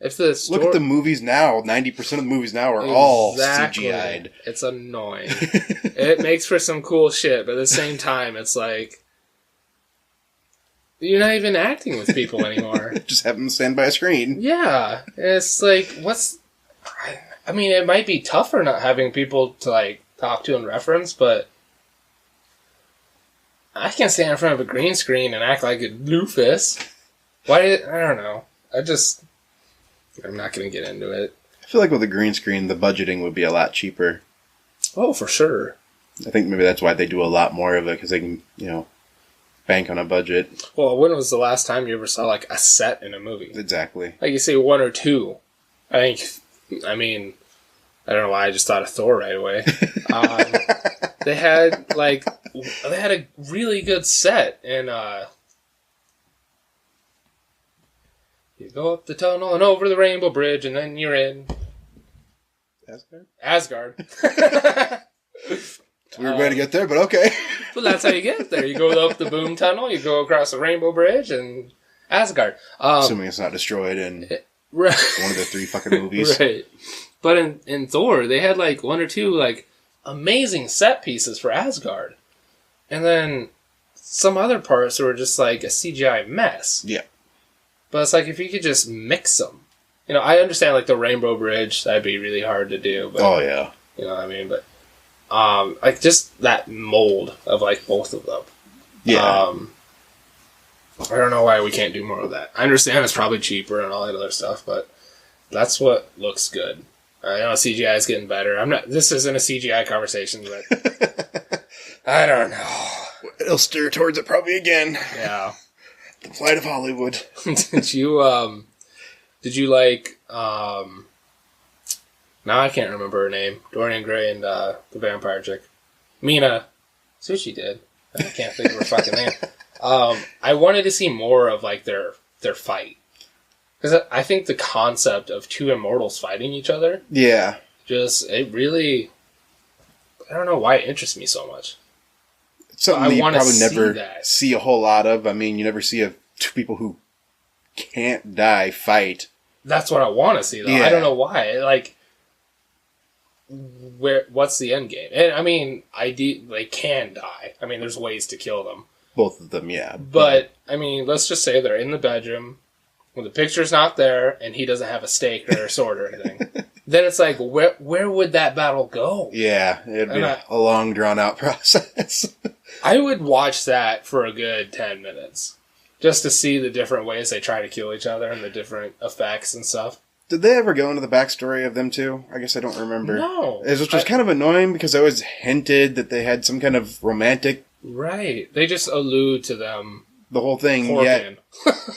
Speaker 1: If the
Speaker 2: Look at the movies now. 90% of the movies now are all CGI'd.
Speaker 1: It's annoying. It makes for some cool shit, but at the same time, it's like you're not even acting with people anymore.
Speaker 2: Just have them stand by a screen.
Speaker 1: Yeah, it's like I mean, it might be tougher not having people to like talk to and reference, but I can stand in front of a green screen and act like a doofus. Why? I don't know. I'm not going to get into it.
Speaker 2: I feel like with a green screen, the budgeting would be a lot cheaper.
Speaker 1: Oh, for sure.
Speaker 2: I think maybe that's why they do a lot more of it, because they can, bank on a budget.
Speaker 1: Well, when was the last time you ever saw, like, a set in a movie?
Speaker 2: Exactly.
Speaker 1: Like, you say one or two. I don't know why I just thought of Thor right away. They had a really good set, and you go up the tunnel and over the Rainbow Bridge, and then you're in Asgard.
Speaker 2: It's a weird way to get there, but okay.
Speaker 1: Well, that's how you get there. You go up the Boom Tunnel, you go across the Rainbow Bridge, and Asgard.
Speaker 2: Assuming it's not destroyed in
Speaker 1: right.
Speaker 2: one of the 3 fucking movies.
Speaker 1: Right. But in Thor, they had like 1 or 2 like amazing set pieces for Asgard. And then some other parts were just like a CGI mess.
Speaker 2: Yeah.
Speaker 1: But it's like if you could just mix them. I understand like the Rainbow Bridge, that'd be really hard to do. But,
Speaker 2: oh, yeah.
Speaker 1: You know what I mean? But like just that mold of like both of them.
Speaker 2: Yeah.
Speaker 1: I don't know why we can't do more of that. I understand it's probably cheaper and all that other stuff, but that's what looks good. I know CGI is getting better. This isn't a CGI conversation, but I don't know.
Speaker 2: It'll steer towards it probably again.
Speaker 1: Yeah.
Speaker 2: The Flight of Hollywood.
Speaker 1: Did you like, now I can't remember her name, Dorian Gray and the vampire chick. Mina. That's what she did. I can't think of her fucking name. I wanted to see more of like their fight. Because I think the concept of 2 immortals fighting each other, it really, I don't know why it interests me so much.
Speaker 2: It's something you probably never see a whole lot of. I mean, you never see 2 people who can't die fight.
Speaker 1: That's what I want to see, though. Yeah. I don't know why. Like, what's the end game? And I mean, they can die. I mean, there's ways to kill them.
Speaker 2: Both of them, yeah.
Speaker 1: But, I mean, let's just say they're in the bedroom, when the picture's not there, and he doesn't have a stake or a sword or anything. Then it's like, where would that battle go?
Speaker 2: Yeah, it'd be a long, drawn-out process.
Speaker 1: I would watch that for a good 10 minutes. Just to see the different ways they try to kill each other and the different effects and stuff.
Speaker 2: Did they ever go into the backstory of them two? I guess I don't remember.
Speaker 1: No.
Speaker 2: It was just kind of annoying because I always hinted that they had some kind of romantic...
Speaker 1: Right. They just allude to them.
Speaker 2: The whole thing, yeah.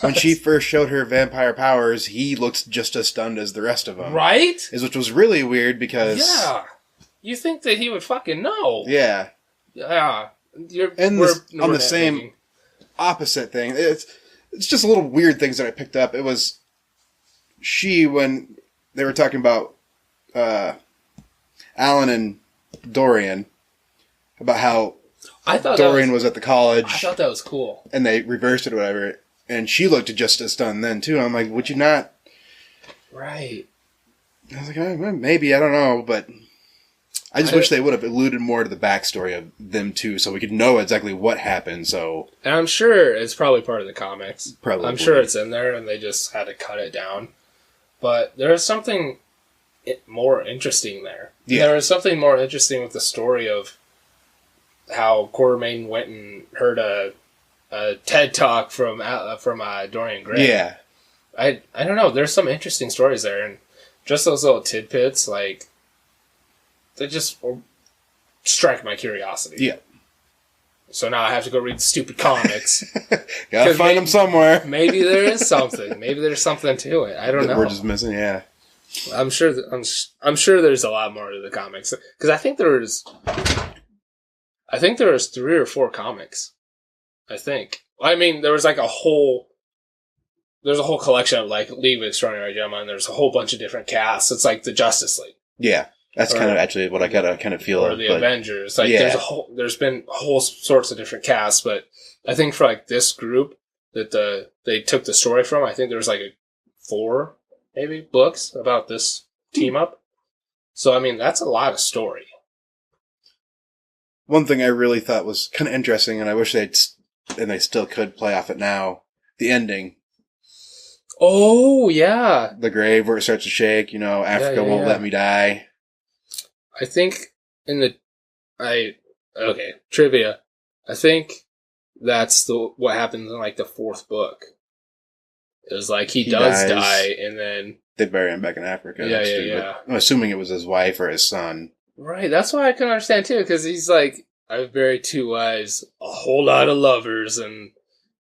Speaker 2: When she first showed her vampire powers, he looked just as stunned as the rest of them.
Speaker 1: Right?
Speaker 2: Which was really weird because...
Speaker 1: Yeah. You think that he would fucking know.
Speaker 2: Yeah.
Speaker 1: Yeah.
Speaker 2: On the same opposite thing. It's just little weird things that I picked up. It was... when they were talking about Alan and Dorian, about how Dorian was at the college.
Speaker 1: I thought that was cool.
Speaker 2: And they reversed it or whatever. And she looked just as stunned then, too. I'm like, would you not?
Speaker 1: Right.
Speaker 2: I was like, maybe, I don't know. But I just wish they would have alluded more to the backstory of them, too, so we could know exactly what happened. So,
Speaker 1: and I'm sure it's probably part of the comics.
Speaker 2: Probably.
Speaker 1: I'm sure it's in there, and they just had to cut it down. But there's something more interesting there. Yeah. There was something more interesting with the story of how Quartermain went and heard a TED Talk from Dorian Gray.
Speaker 2: Yeah.
Speaker 1: I don't know. There's some interesting stories there, and just those little tidbits, like, they just strike my curiosity.
Speaker 2: Yeah.
Speaker 1: So now I have to go read the stupid comics.
Speaker 2: Gotta find them somewhere.
Speaker 1: Maybe there is something. Maybe there's something to it. I don't know.
Speaker 2: We're just missing, yeah.
Speaker 1: I'm sure there's a lot more to the comics. Because I think there was 3 or 4 comics. I think. I mean, there was like a whole collection of like League of Extraordinary Gentlemen, and there's a whole bunch of different casts. It's like the Justice League.
Speaker 2: Yeah. That's kind of actually what I gotta kind of feel.
Speaker 1: Or the Avengers. Like, yeah. There's been whole sorts of different casts, but I think for like this group that they took the story from, I think there was like 4 maybe books about this team up. So I mean, that's a lot of story.
Speaker 2: One thing I really thought was kind of interesting, and I wish they still could play off it now. The ending.
Speaker 1: Oh yeah,
Speaker 2: the grave where it starts to shake. Africa won't let me die.
Speaker 1: I think trivia. I think that's what happens in like the 4th book. It was like he
Speaker 2: dies.
Speaker 1: die, and then
Speaker 2: they bury him back in Africa.
Speaker 1: Yeah.
Speaker 2: I'm assuming it was his wife or his son.
Speaker 1: Right, that's why I couldn't understand too, because he's like, I've buried 2 wives, a whole lot of lovers, and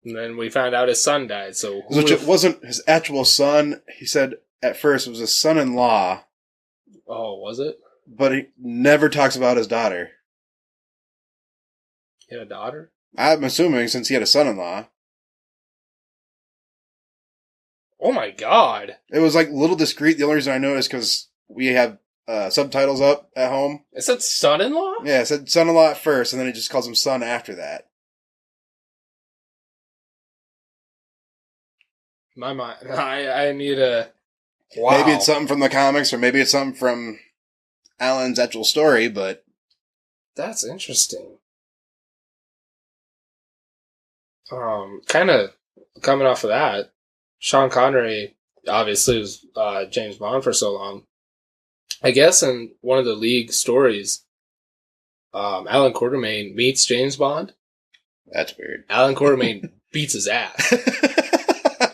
Speaker 1: then we found out his son died. So
Speaker 2: which it wasn't his actual son. He said at first it was his son-in-law.
Speaker 1: Oh, was it?
Speaker 2: But he never talks about his daughter.
Speaker 1: He had a daughter?
Speaker 2: I'm assuming since he had a son-in-law.
Speaker 1: Oh my god.
Speaker 2: It was like a little discreet. The only reason I noticed because we have subtitles up at home.
Speaker 1: It said son-in-law?
Speaker 2: Yeah, it said son-in-law at first, and then it just calls him son after that.
Speaker 1: My mind. I need a... Wow.
Speaker 2: Maybe it's something from the comics, or maybe it's something from Alan's actual story, but...
Speaker 1: That's interesting. Kind of coming off of that, Sean Connery obviously was James Bond for so long. I guess in one of the League stories, Alan Quartermain meets James Bond.
Speaker 2: That's weird.
Speaker 1: Alan Quartermain beats his ass.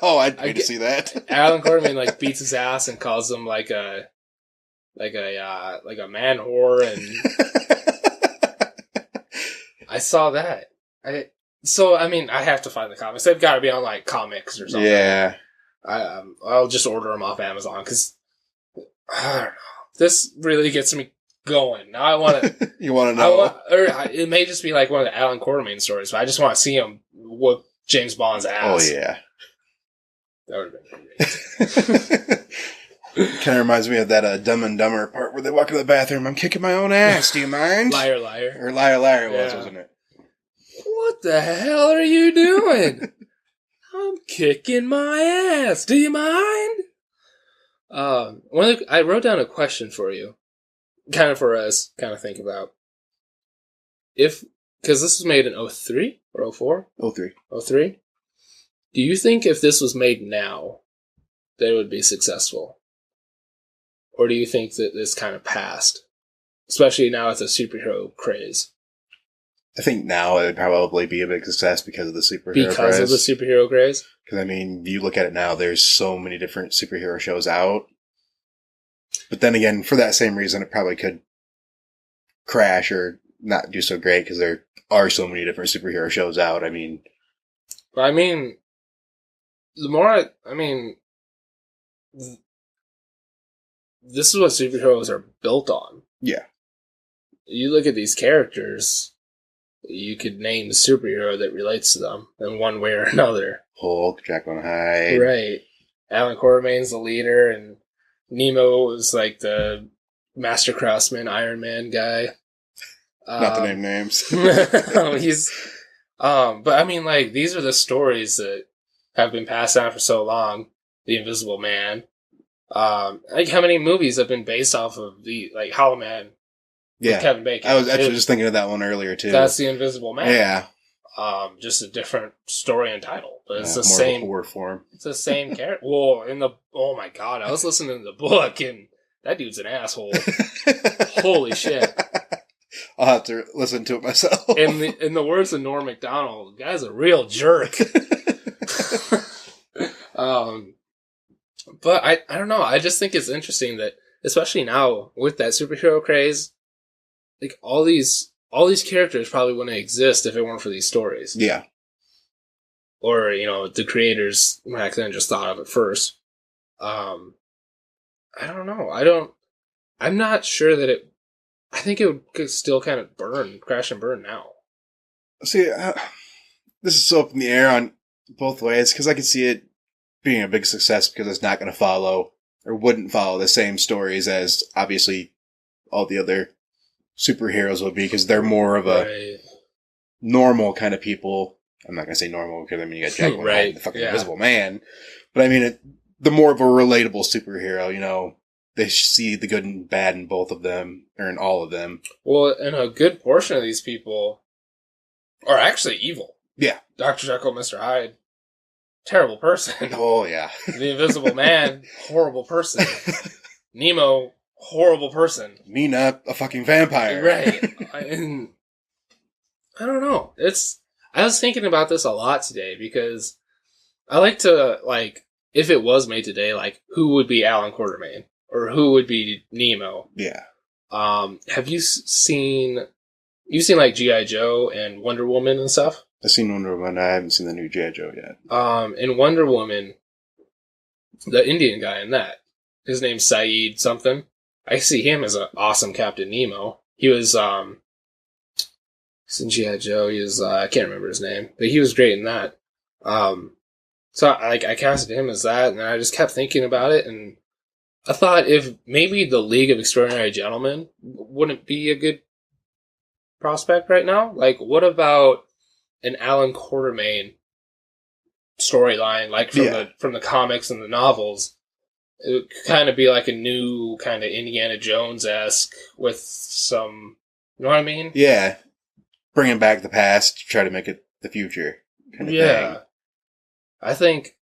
Speaker 2: Oh, I'd pay to see that.
Speaker 1: Alan Quartermain beats his ass and calls him like a man whore, and I saw that. I have to find the comics. They've got to be on comics or something.
Speaker 2: Yeah.
Speaker 1: I'll just order them off Amazon because I don't know. This really gets me going. Now I want to.
Speaker 2: You want to know?
Speaker 1: It may just be like one of the Alan Quartermain stories, but I just want to see him whoop James Bond's ass.
Speaker 2: Oh yeah.
Speaker 1: That would have been great.
Speaker 2: Kind of reminds me of that Dumb and Dumber part where they walk in the bathroom. I'm kicking my own ass. Do you mind?
Speaker 1: Liar, liar.
Speaker 2: Or liar, liar it was, wasn't it?
Speaker 1: What the hell are you doing? I'm kicking my ass. Do you mind? I wrote down a question for you, kind of for us, kind of think about. Because this was made in 03 or 04?
Speaker 2: 03.
Speaker 1: 03? Do you think if this was made now, that it would be successful? Or do you think that this kind of passed? Especially now with the superhero craze.
Speaker 2: I think now it would probably be a big success because of the superhero craze.
Speaker 1: Because of the superhero craze?
Speaker 2: Because, you look at it now, there's so many different superhero shows out. But then again, for that same reason, it probably could crash or not do so great because there are so many different superhero shows out.
Speaker 1: This is what superheroes are built on.
Speaker 2: Yeah.
Speaker 1: You look at these characters, you could name a superhero that relates to them in one way or another.
Speaker 2: Hulk, Jekyll and Hyde.
Speaker 1: Right. Alan Quartermain's the leader, and Nemo was the master craftsman, Iron Man guy.
Speaker 2: Not to name names.
Speaker 1: But these are the stories that have been passed down for so long. The Invisible Man. How many movies have been based off of the Hollow Man?
Speaker 2: Yeah,
Speaker 1: with Kevin Bacon.
Speaker 2: I was actually just thinking of that one earlier too.
Speaker 1: That's the Invisible Man.
Speaker 2: Yeah.
Speaker 1: Just a different story and title, but it's the
Speaker 2: more
Speaker 1: same.
Speaker 2: Of a horror form.
Speaker 1: It's the same character. Well, oh my god, I was listening to the book and that dude's an asshole. Holy shit!
Speaker 2: I'll have to listen to it myself.
Speaker 1: In the words of Norm Macdonald, the guy's a real jerk. But I don't know. I just think it's interesting that, especially now with that superhero craze, all these characters probably wouldn't exist if it weren't for these stories.
Speaker 2: Yeah.
Speaker 1: Or, the creators back then just thought of it first. I don't know. I'm not sure that I think it would still kind of crash and burn now.
Speaker 2: See, this is so up in the air on both ways, because I could see it being a big success because it's not going to follow, or wouldn't follow, the same stories as, obviously, all the other superheroes would be, because they're more of a normal kind of people. I'm not going to say normal, because, you got Jekyll and Hyde, the fucking Invisible Man. But, the more of a relatable superhero, they see the good and bad in both of them, or in all of them.
Speaker 1: Well, and a good portion of these people are actually evil.
Speaker 2: Yeah.
Speaker 1: Dr. Jekyll, Mr. Hyde, terrible person.
Speaker 2: Oh, yeah.
Speaker 1: The Invisible Man, horrible person. Nemo, horrible person.
Speaker 2: Nina, a fucking vampire.
Speaker 1: Right. And I don't know. I was thinking about this a lot today because I like to, like, if it was made today, like, who would be Alan Quartermain? Or who would be Nemo?
Speaker 2: Yeah.
Speaker 1: Have you seen... You've seen, like, G.I. Joe and Wonder Woman and stuff?
Speaker 2: I've seen Wonder Woman. I haven't seen the new G.I. Joe yet.
Speaker 1: In Wonder Woman, the Indian guy in that, his name's Saeed something. I see him as an awesome Captain Nemo. He was, in G.I. Joe, he was, I can't remember his name, but he was great in that. So I casted him as that, and I just kept thinking about it, and I thought if maybe the League of Extraordinary Gentlemen wouldn't be a good prospect right now. Like, what about an Alan Quartermain storyline, like from the comics and the novels? It would kind of be like a new kind of Indiana Jones-esque with some, you know what I mean?
Speaker 2: Yeah. Bringing back the past to try to make it the future kind of thing.
Speaker 1: I think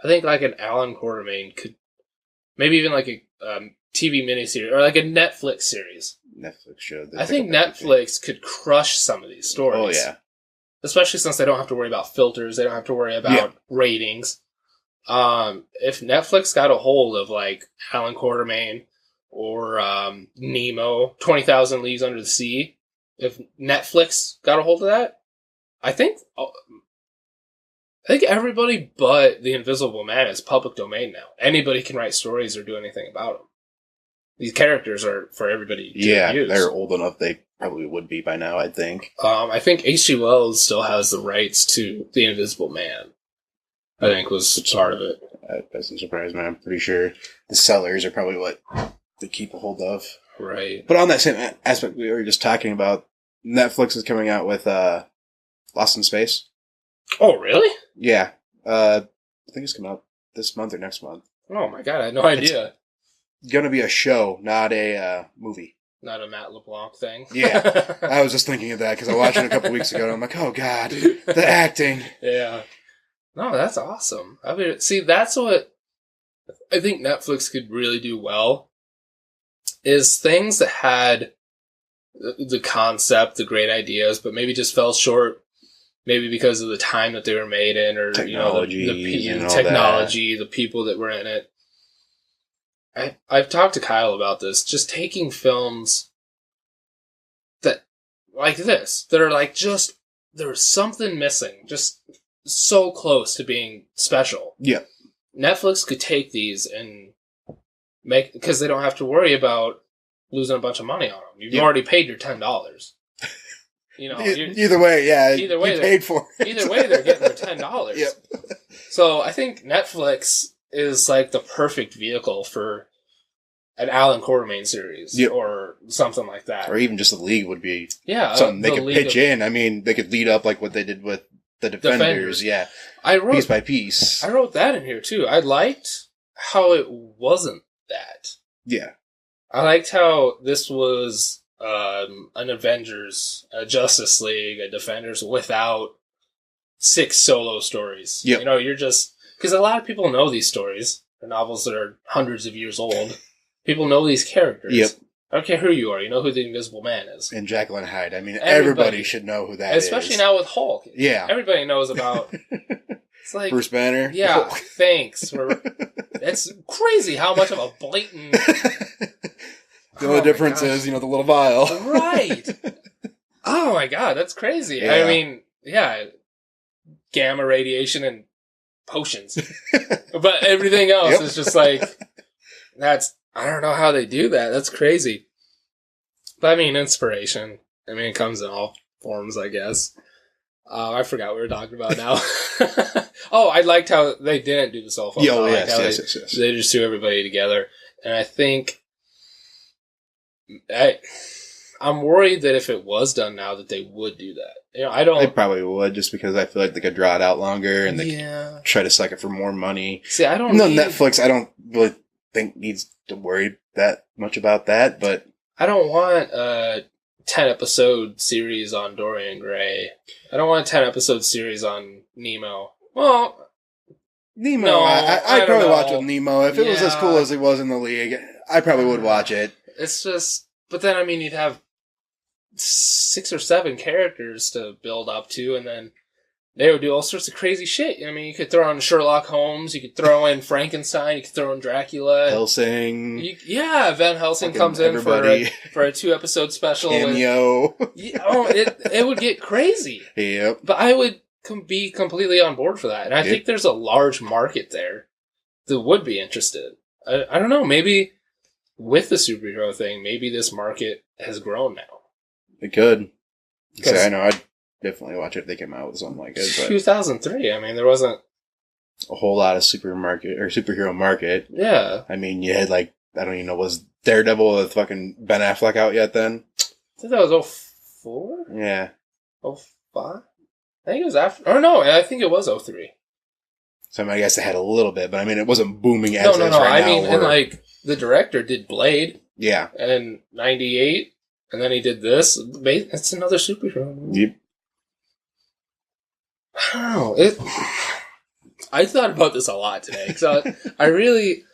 Speaker 1: like an Alan Quartermain could, maybe even like a TV miniseries or like a Netflix series.
Speaker 2: Netflix show.
Speaker 1: I think Netflix could crush some of these stories.
Speaker 2: Oh, yeah.
Speaker 1: Especially since they don't have to worry about filters. They don't have to worry about ratings. If Netflix got a hold of like Alan Quartermain or Nemo, 20,000 Leagues Under the Sea, if Netflix got a hold of that, I think everybody but the Invisible Man is public domain now. Anybody can write stories or do anything about them. These characters are for everybody to use.
Speaker 2: They're old enough. They probably would be by now, I think.
Speaker 1: I think H.G. Wells still has the rights to the Invisible Man. I think was part of it.
Speaker 2: That doesn't surprise me. I'm pretty sure the sellers are probably what they keep a hold of.
Speaker 1: Right.
Speaker 2: But on that same aspect we were just talking about, Netflix is coming out with Lost in Space.
Speaker 1: Oh, really?
Speaker 2: Yeah. I think it's coming out this month or next month.
Speaker 1: Oh my god, I had no idea.
Speaker 2: It's gonna be a show, not a movie.
Speaker 1: Not a Matt LeBlanc thing.
Speaker 2: Yeah. I was just thinking of that because I watched it a couple weeks ago and I'm like, oh god, the acting.
Speaker 1: Yeah. No, that's awesome. I mean, see, that's what I think Netflix could really do well, is things that had the concept, the great ideas, but maybe just fell short, maybe because of the time that they were made in, or
Speaker 2: technology,
Speaker 1: the technology, the people that were in it. I've talked to Kyle about this, just taking films that, like this, that are like just, there's something missing, just so close to being special.
Speaker 2: Yeah.
Speaker 1: Netflix could take these and make, because they don't have to worry about losing a bunch of money on them. You've already paid your $10. You know,
Speaker 2: either way,
Speaker 1: either way,
Speaker 2: you paid for it.
Speaker 1: Either way, they're getting their $10.
Speaker 2: Yep.
Speaker 1: So I think Netflix is like the perfect vehicle for an Alan Quartermain series or something like that.
Speaker 2: Or even just the League would be
Speaker 1: something
Speaker 2: they could pitch in. I mean, they could lead up like what they did with the Defenders. Yeah. Piece by piece.
Speaker 1: I wrote that in here too. I liked how it wasn't that.
Speaker 2: Yeah.
Speaker 1: I liked how this was an Avengers, a Justice League, a Defenders without 6 solo stories.
Speaker 2: Yep.
Speaker 1: You know, you're just... Because a lot of people know these stories. They're novels that are hundreds of years old. People know these characters.
Speaker 2: Yep.
Speaker 1: I don't care who you are. You know who the Invisible Man is.
Speaker 2: And Jekyll and Hyde. I mean, everybody should know who that
Speaker 1: Especially now with Hulk.
Speaker 2: Yeah.
Speaker 1: Everybody knows about... It's like...
Speaker 2: Bruce Banner.
Speaker 1: Yeah, thanks. It's crazy how much of a blatant...
Speaker 2: The only difference is, the little vial.
Speaker 1: Right. Oh my god, that's crazy.
Speaker 2: Yeah.
Speaker 1: I mean, yeah, gamma radiation and potions. But everything else is just like, I don't know how they do that. That's crazy. But I mean, inspiration. I mean, it comes in all forms, I guess. I forgot what we were talking about now. Oh, I liked how they didn't do the cell phone.
Speaker 2: Yes.
Speaker 1: They just threw everybody together. And I think... I'm worried that if it was done now, that they would do that. I don't.
Speaker 2: They probably would, just because I feel like they could draw it out longer and they could try to suck it for more money.
Speaker 1: See, I don't.
Speaker 2: Netflix, I don't really think needs to worry that much about that, but
Speaker 1: I don't want a 10-episode series on Dorian Gray. I don't want a 10-episode series on Nemo. Well,
Speaker 2: Nemo, no, I'd probably watch with Nemo if it was as cool as it was in the League. I probably would watch it.
Speaker 1: It's just, but then, I mean, you'd have 6 or 7 characters to build up to, and then they would do all sorts of crazy shit. I mean, you could throw in Sherlock Holmes, you could throw in Frankenstein, you could throw in Dracula.
Speaker 2: Helsing.
Speaker 1: Van Helsing comes in for a 2-episode special.
Speaker 2: Cameo.
Speaker 1: It would get crazy.
Speaker 2: Yep.
Speaker 1: But I would be completely on board for that. And I think there's a large market there that would be interested. I don't know, maybe with the superhero thing, maybe this market has grown now.
Speaker 2: It could. I know, I'd definitely watch it if they came out with something like it. But
Speaker 1: 2003, I mean, there wasn't
Speaker 2: a whole lot of superhero market.
Speaker 1: Yeah.
Speaker 2: I mean, you had I don't even know, was Daredevil with fucking Ben Affleck out yet then?
Speaker 1: I think that was 04?
Speaker 2: Yeah.
Speaker 1: 05? I think it was after. Or no, I think it was 03.
Speaker 2: So I guess they had a little bit, but I mean, it wasn't booming as it is right now.
Speaker 1: I mean, and the director did Blade.
Speaker 2: Yeah.
Speaker 1: And 98, and then he did this. It's another superhero movie.
Speaker 2: Yep.
Speaker 1: I don't know. I thought about this a lot today. So I really...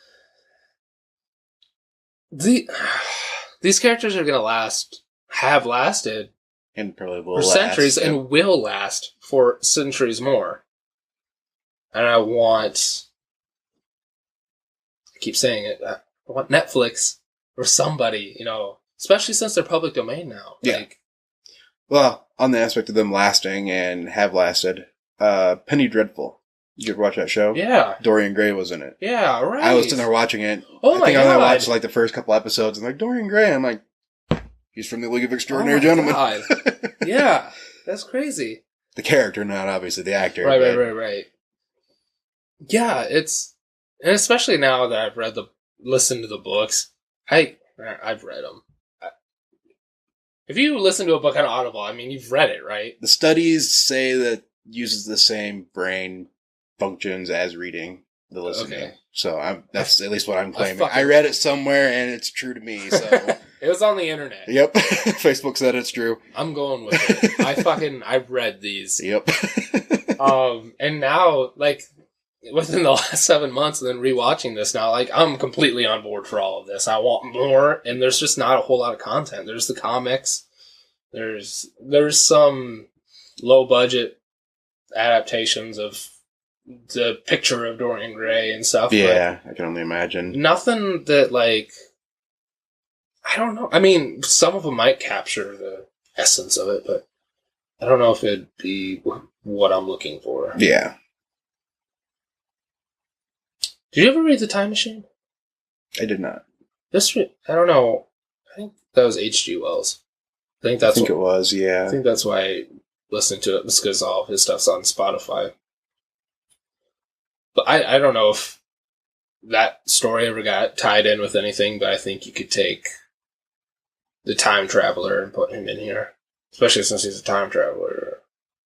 Speaker 1: These characters are going to have lasted
Speaker 2: and probably will
Speaker 1: for centuries, and will last for centuries more. And I keep saying it, I want Netflix or somebody, especially since they're public domain now.
Speaker 2: Yeah. Well, on the aspect of them lasting and have lasted, Penny Dreadful. Did you ever watch that show?
Speaker 1: Yeah.
Speaker 2: Dorian Gray was in it.
Speaker 1: Yeah, right.
Speaker 2: I was sitting there watching it.
Speaker 1: Oh my God.
Speaker 2: I think I only watched the first couple episodes, and Dorian Gray, I'm like, he's from the League of Extraordinary Gentlemen.
Speaker 1: God. Yeah, that's crazy.
Speaker 2: The character, not obviously the actor.
Speaker 1: Right. Yeah, and especially now that I've listened to the books, I've read them. If you listen to a book on Audible, I mean, you've read it, right?
Speaker 2: The studies say that uses the same brain functions as reading the listening. Okay. So that's at least what I'm claiming. I read it somewhere, and it's true to me. So
Speaker 1: it was on the internet.
Speaker 2: Yep, Facebook said it's true.
Speaker 1: I'm going with it. I've read these.
Speaker 2: Yep.
Speaker 1: And now, within the last 7 months, and then rewatching this now, I'm completely on board for all of this. I want more, and there's just not a whole lot of content. There's the comics. There's some low budget adaptations of the picture of Dorian Gray and stuff.
Speaker 2: Yeah, I can only imagine.
Speaker 1: Nothing that, I don't know. I mean, some of them might capture the essence of it, but I don't know if it'd be what I'm looking for.
Speaker 2: Yeah.
Speaker 1: Did you ever read The Time Machine?
Speaker 2: I did not.
Speaker 1: I don't know. I think that was H.G. Wells. I think
Speaker 2: it was, yeah.
Speaker 1: I think that's why I listened to it. It's because all of his stuff's on Spotify. But I don't know if that story ever got tied in with anything, but I think you could take the time traveler and put him in here. Especially since he's a time traveler.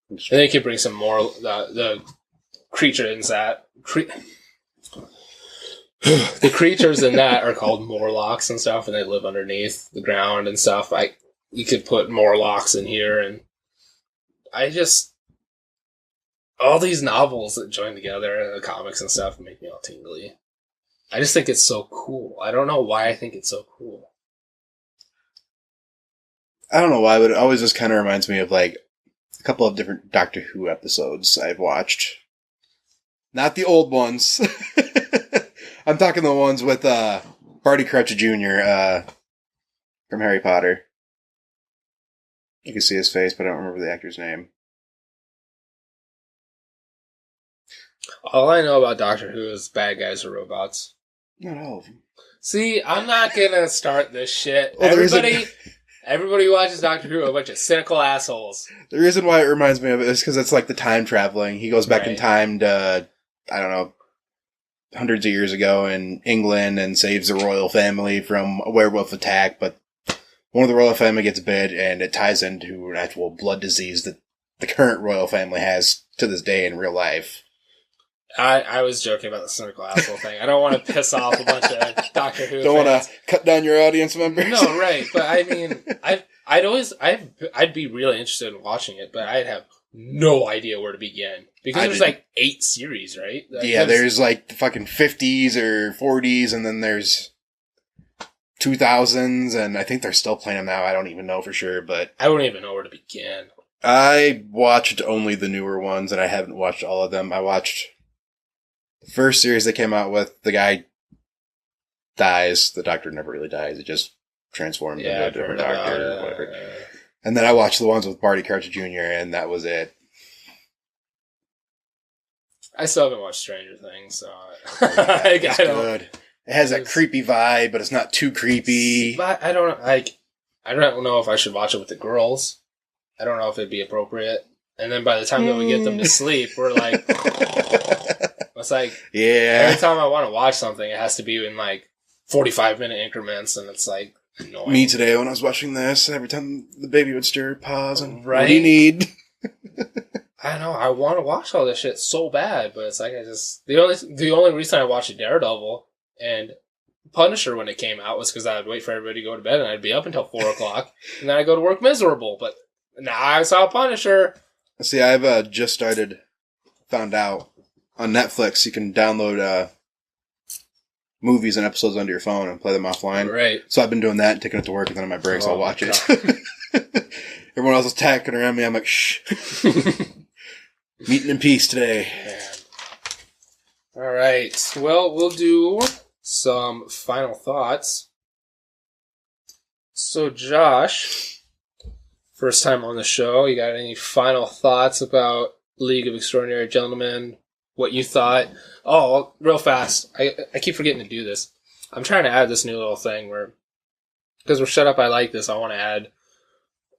Speaker 1: And then you could bring some more, the creatures the creatures in that are called Morlocks and stuff, and they live underneath the ground and stuff. You could put Morlocks in here, and all these novels that join together and the comics and stuff make me all tingly. I just think it's so cool. I don't know why I think it's so cool.
Speaker 2: I don't know why, but it always just kind of reminds me of a couple of different Doctor Who episodes I've watched. Not the old ones. I'm talking the ones with Barty Crouch Jr. From Harry Potter. You can see his face, but I don't remember the actor's name.
Speaker 1: All I know about Doctor Who is bad guys are robots.
Speaker 2: Not all of them.
Speaker 1: See, I'm not gonna start this shit. Well, everybody who watches Doctor Who are a bunch of cynical assholes.
Speaker 2: The reason why it reminds me of it is because it's the time traveling. He goes back in time to, I don't know, hundreds of years ago in England and saves the royal family from a werewolf attack, but one of the royal family gets bit, and it ties into an actual blood disease that the current royal family has to this day in real life.
Speaker 1: I was joking about the cynical asshole thing. I don't want to piss off a bunch of Doctor Who
Speaker 2: Don't want to cut down your audience members?
Speaker 1: No, right. But I mean, I'd be really interested in watching it, but I'd have no idea where to begin. Because there's 8 series, right?
Speaker 2: Yeah, there's the fucking 50s or 40s, and then there's 2000s, and I think they're still playing them now. I don't even know for sure, but
Speaker 1: I wouldn't even know where to begin.
Speaker 2: I watched only the newer ones, and I haven't watched all of them. I watched the first series they came out with. The guy dies. The doctor never really dies. It just transforms into a different doctor or whatever. And then I watched the ones with Barty Crouch Jr., and that was it.
Speaker 1: I still haven't watched Stranger Things, so
Speaker 2: It's good. It has that creepy vibe, but it's not too creepy.
Speaker 1: But I don't know if I should watch it with the girls. I don't know if it'd be appropriate. And then by the time that we get them to sleep, we're like, it's like,
Speaker 2: yeah.
Speaker 1: Every time I want to watch something, it has to be in like 45-minute increments, and it's like annoying.
Speaker 2: Me today, when I was watching this, every time the baby would stir, pause, and
Speaker 1: right?
Speaker 2: What do you need?
Speaker 1: I know, I want to watch all this shit so bad, but it's like the only reason I watched Daredevil and Punisher when it came out was because I would wait for everybody to go to bed, and I'd be up until 4 o'clock, and then I'd go to work miserable. But now I saw Punisher.
Speaker 2: See, I've just found out on Netflix you can download movies and episodes onto your phone and play them offline.
Speaker 1: Right.
Speaker 2: So I've been doing that and taking it to work, and then on my breaks I'll watch it. Everyone else is tacking around me. I'm like, shh. Meeting in peace today.
Speaker 1: Man. All right. Well, we'll do some final thoughts. So, Josh, first time on the show, you got any final thoughts about League of Extraordinary Gentlemen? What you thought? Oh, real fast. I keep forgetting to do this. I'm trying to add this new little thing where, because we're shut up, I like this. I want to add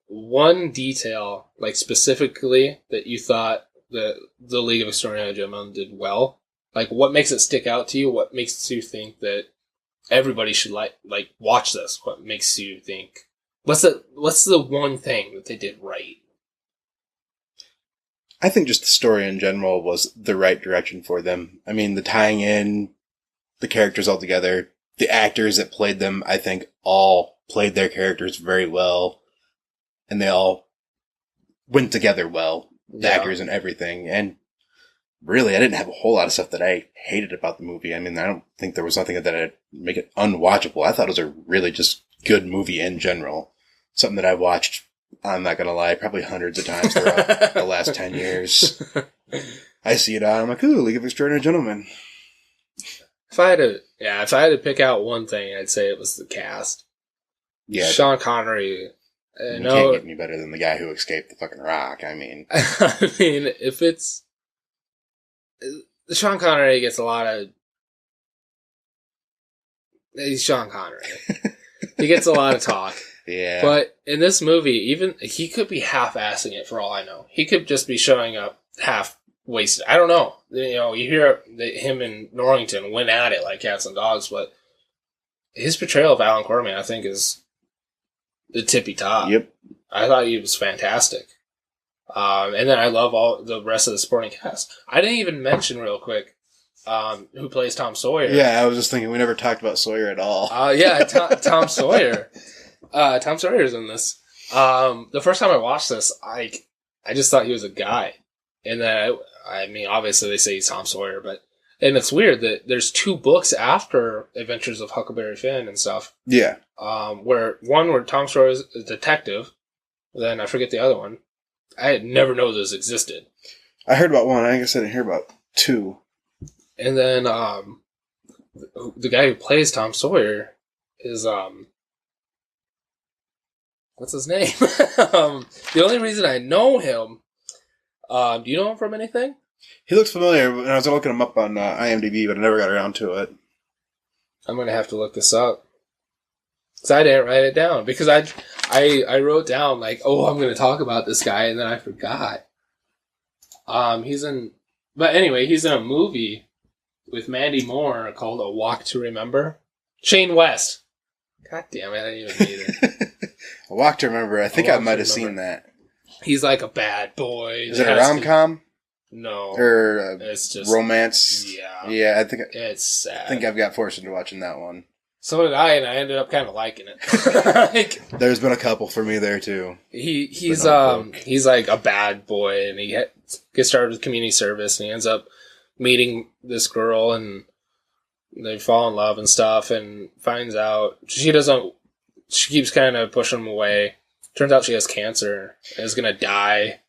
Speaker 1: one detail, like specifically that you thought that the League of Extraordinary Gentlemen did well. Like, what makes it stick out to you? What makes you think that everybody should like watch this? What makes you think? What's the one thing that they did right?
Speaker 2: I think just the story in general was the right direction for them. I mean, the tying in the characters all together, the actors that played them, I think all played their characters very well, and they all went together well, the actors and everything. And really, I didn't have a whole lot of stuff that I hated about the movie. I mean, I don't think there was something that I'd make it unwatchable. I thought it was a really just good movie in general. Something that I watched, I'm not going to lie, probably hundreds of times throughout the last 10 years. I see it on, I'm like, ooh, League of Extraordinary Gentlemen.
Speaker 1: If I had to pick out one thing, I'd say it was the cast.
Speaker 2: Yeah.
Speaker 1: Sean Connery.
Speaker 2: You can't get any better than the guy who escaped the fucking rock. I mean,
Speaker 1: if it's Sean Connery gets a lot of. He's Sean Connery. He gets a lot of talk.
Speaker 2: Yeah.
Speaker 1: But in this movie, even he could be half-assing it for all I know. He could just be showing up half-wasted. I don't know. You know, you hear him and Norrington went at it like cats and dogs, but his portrayal of Alan Quartermain, I think, is the tippy top.
Speaker 2: Yep.
Speaker 1: I thought he was fantastic. And then I love all the rest of the supporting cast. I didn't even mention real quick who plays Tom Sawyer.
Speaker 2: Yeah, I was just thinking we never talked about Sawyer at all.
Speaker 1: Tom Sawyer. Tom Sawyer's in this. The first time I watched this, I just thought he was a guy. And then, I mean, obviously they say he's Tom Sawyer, and it's weird that there's 2 books after Adventures of Huckleberry Finn and stuff.
Speaker 2: Yeah.
Speaker 1: Where Tom Sawyer is a detective, then I forget the other one. I had never known those existed.
Speaker 2: I heard about one. I guess I didn't hear about 2.
Speaker 1: And then the guy who plays Tom Sawyer is what's his name? The only reason I know him, do you know him from anything?
Speaker 2: He looks familiar, and I was looking him up on IMDb, but I never got around to it.
Speaker 1: I'm going to have to look this up. Because I didn't write it down. Because I wrote down, like, oh, I'm going to talk about this guy, and then I forgot. But anyway, he's in a movie with Mandy Moore called A Walk to Remember. Shane West. God damn it, I didn't even need it.
Speaker 2: A Walk to Remember. I think I might have seen that.
Speaker 1: He's like a bad boy.
Speaker 2: Is it a rom-com?
Speaker 1: No.
Speaker 2: Or
Speaker 1: it's just
Speaker 2: romance?
Speaker 1: Yeah.
Speaker 2: Yeah, I think
Speaker 1: it's sad.
Speaker 2: I think I've got forced into watching that one.
Speaker 1: So did I, and I ended up kind of liking it.
Speaker 2: There's been a couple for me there too.
Speaker 1: He's like a bad boy, and he gets started with community service, and he ends up meeting this girl, and they fall in love and stuff, and finds out she keeps kind of pushing him away, Turns out she has cancer and is going to die,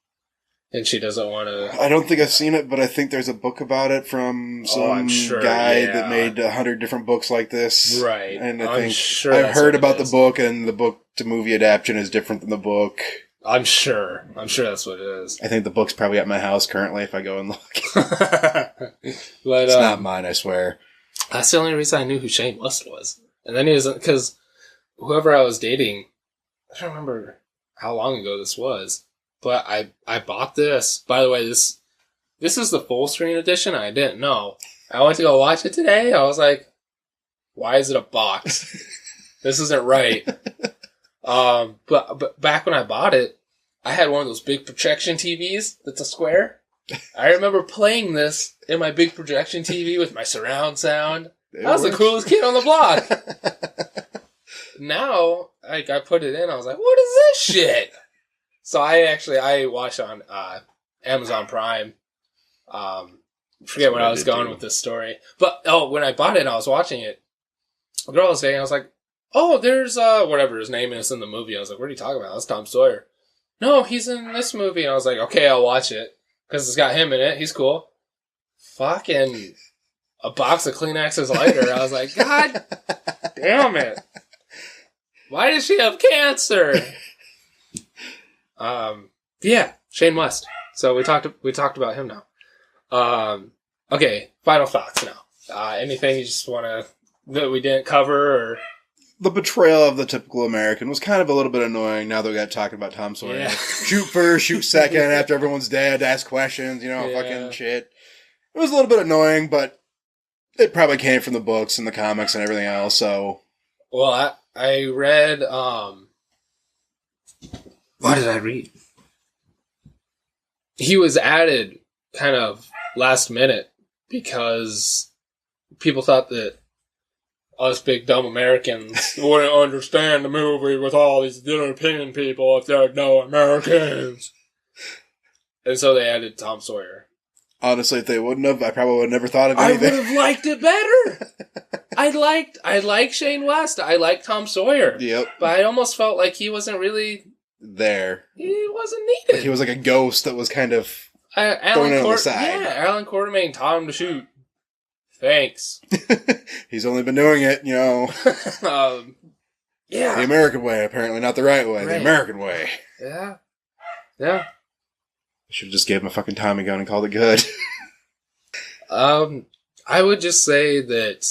Speaker 1: and she doesn't want to...
Speaker 2: I don't think I've seen it, but I think there's a book about it from some guy that made 100 different books like this.
Speaker 1: Right.
Speaker 2: And I've heard about the book, and the book to movie adaptation is different than the book.
Speaker 1: I'm sure that's what it is.
Speaker 2: I think the book's probably at my house currently if I go and look.
Speaker 1: But,
Speaker 2: it's not mine, I swear.
Speaker 1: That's the only reason I knew who Shane West was. And then he was... Because whoever I was dating... I don't remember how long ago this was. But I bought this. By the way, this is the full screen edition. I didn't know. I went to go watch it today. I was like, why is it a box? This isn't right. But back when I bought it, I had one of those big projection TVs that's a square. I remember playing this in my big projection TV with my surround sound. I was the coolest kid on the block. Now, I put it in. I was like, what is this shit? So I watched on Amazon Prime. Forget where I was going with this story. But, when I bought it and I was watching it, the girl was saying, I was like, oh, there's whatever his name is in the movie. I was like, what are you talking about? That's Tom Sawyer. No, he's in this movie. And I was like, okay, I'll watch it. Because it's got him in it. He's cool. Fucking a box of Kleenexes later. I was like, God damn it. Why does she have cancer? Yeah, Shane West. So we talked about him now. Okay, final thoughts now. Anything you just want to that we didn't cover or?
Speaker 2: The betrayal of the typical American was kind of a little bit annoying now that we got talking about Tom Sawyer. Yeah. Shoot first, shoot second, after everyone's dead, ask questions, fucking shit. It was a little bit annoying, but it probably came from the books and the comics and everything else, so.
Speaker 1: Well, I read, what did I read? He was added kind of last minute because people thought that us big dumb Americans wouldn't understand the movie with all these European people if there are no Americans. And so they added Tom Sawyer.
Speaker 2: Honestly, if they wouldn't have, I probably would have never thought of anything.
Speaker 1: I would have liked it better. I liked Shane West. I liked Tom Sawyer.
Speaker 2: Yep.
Speaker 1: But I almost felt like he wasn't really
Speaker 2: there.
Speaker 1: He wasn't needed.
Speaker 2: Like he was like a ghost that was kind of
Speaker 1: thrown
Speaker 2: on the side.
Speaker 1: Yeah, Alan Quartermain taught him to shoot. Thanks.
Speaker 2: He's only been doing it,
Speaker 1: yeah.
Speaker 2: The American way, apparently. Not the right way. Right. The American way.
Speaker 1: Yeah. Yeah.
Speaker 2: I should have just gave him a fucking Tommy gun and called it good.
Speaker 1: I would just say that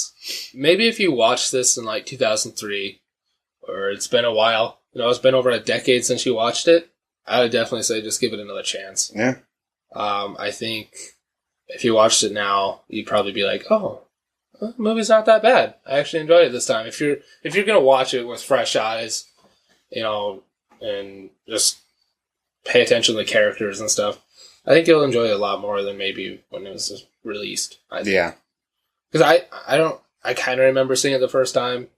Speaker 1: maybe if you watched this in like 2003, or it's been a while, it's been over a decade since you watched it, I would definitely say just give it another chance.
Speaker 2: Yeah.
Speaker 1: I think if you watched it now, you'd probably be like, oh, the movie's not that bad. I actually enjoyed it this time. If you're going to watch it with fresh eyes, and just pay attention to the characters and stuff, I think you'll enjoy it a lot more than maybe when it was released.
Speaker 2: Yeah.
Speaker 1: Because I kind of remember seeing it the first time.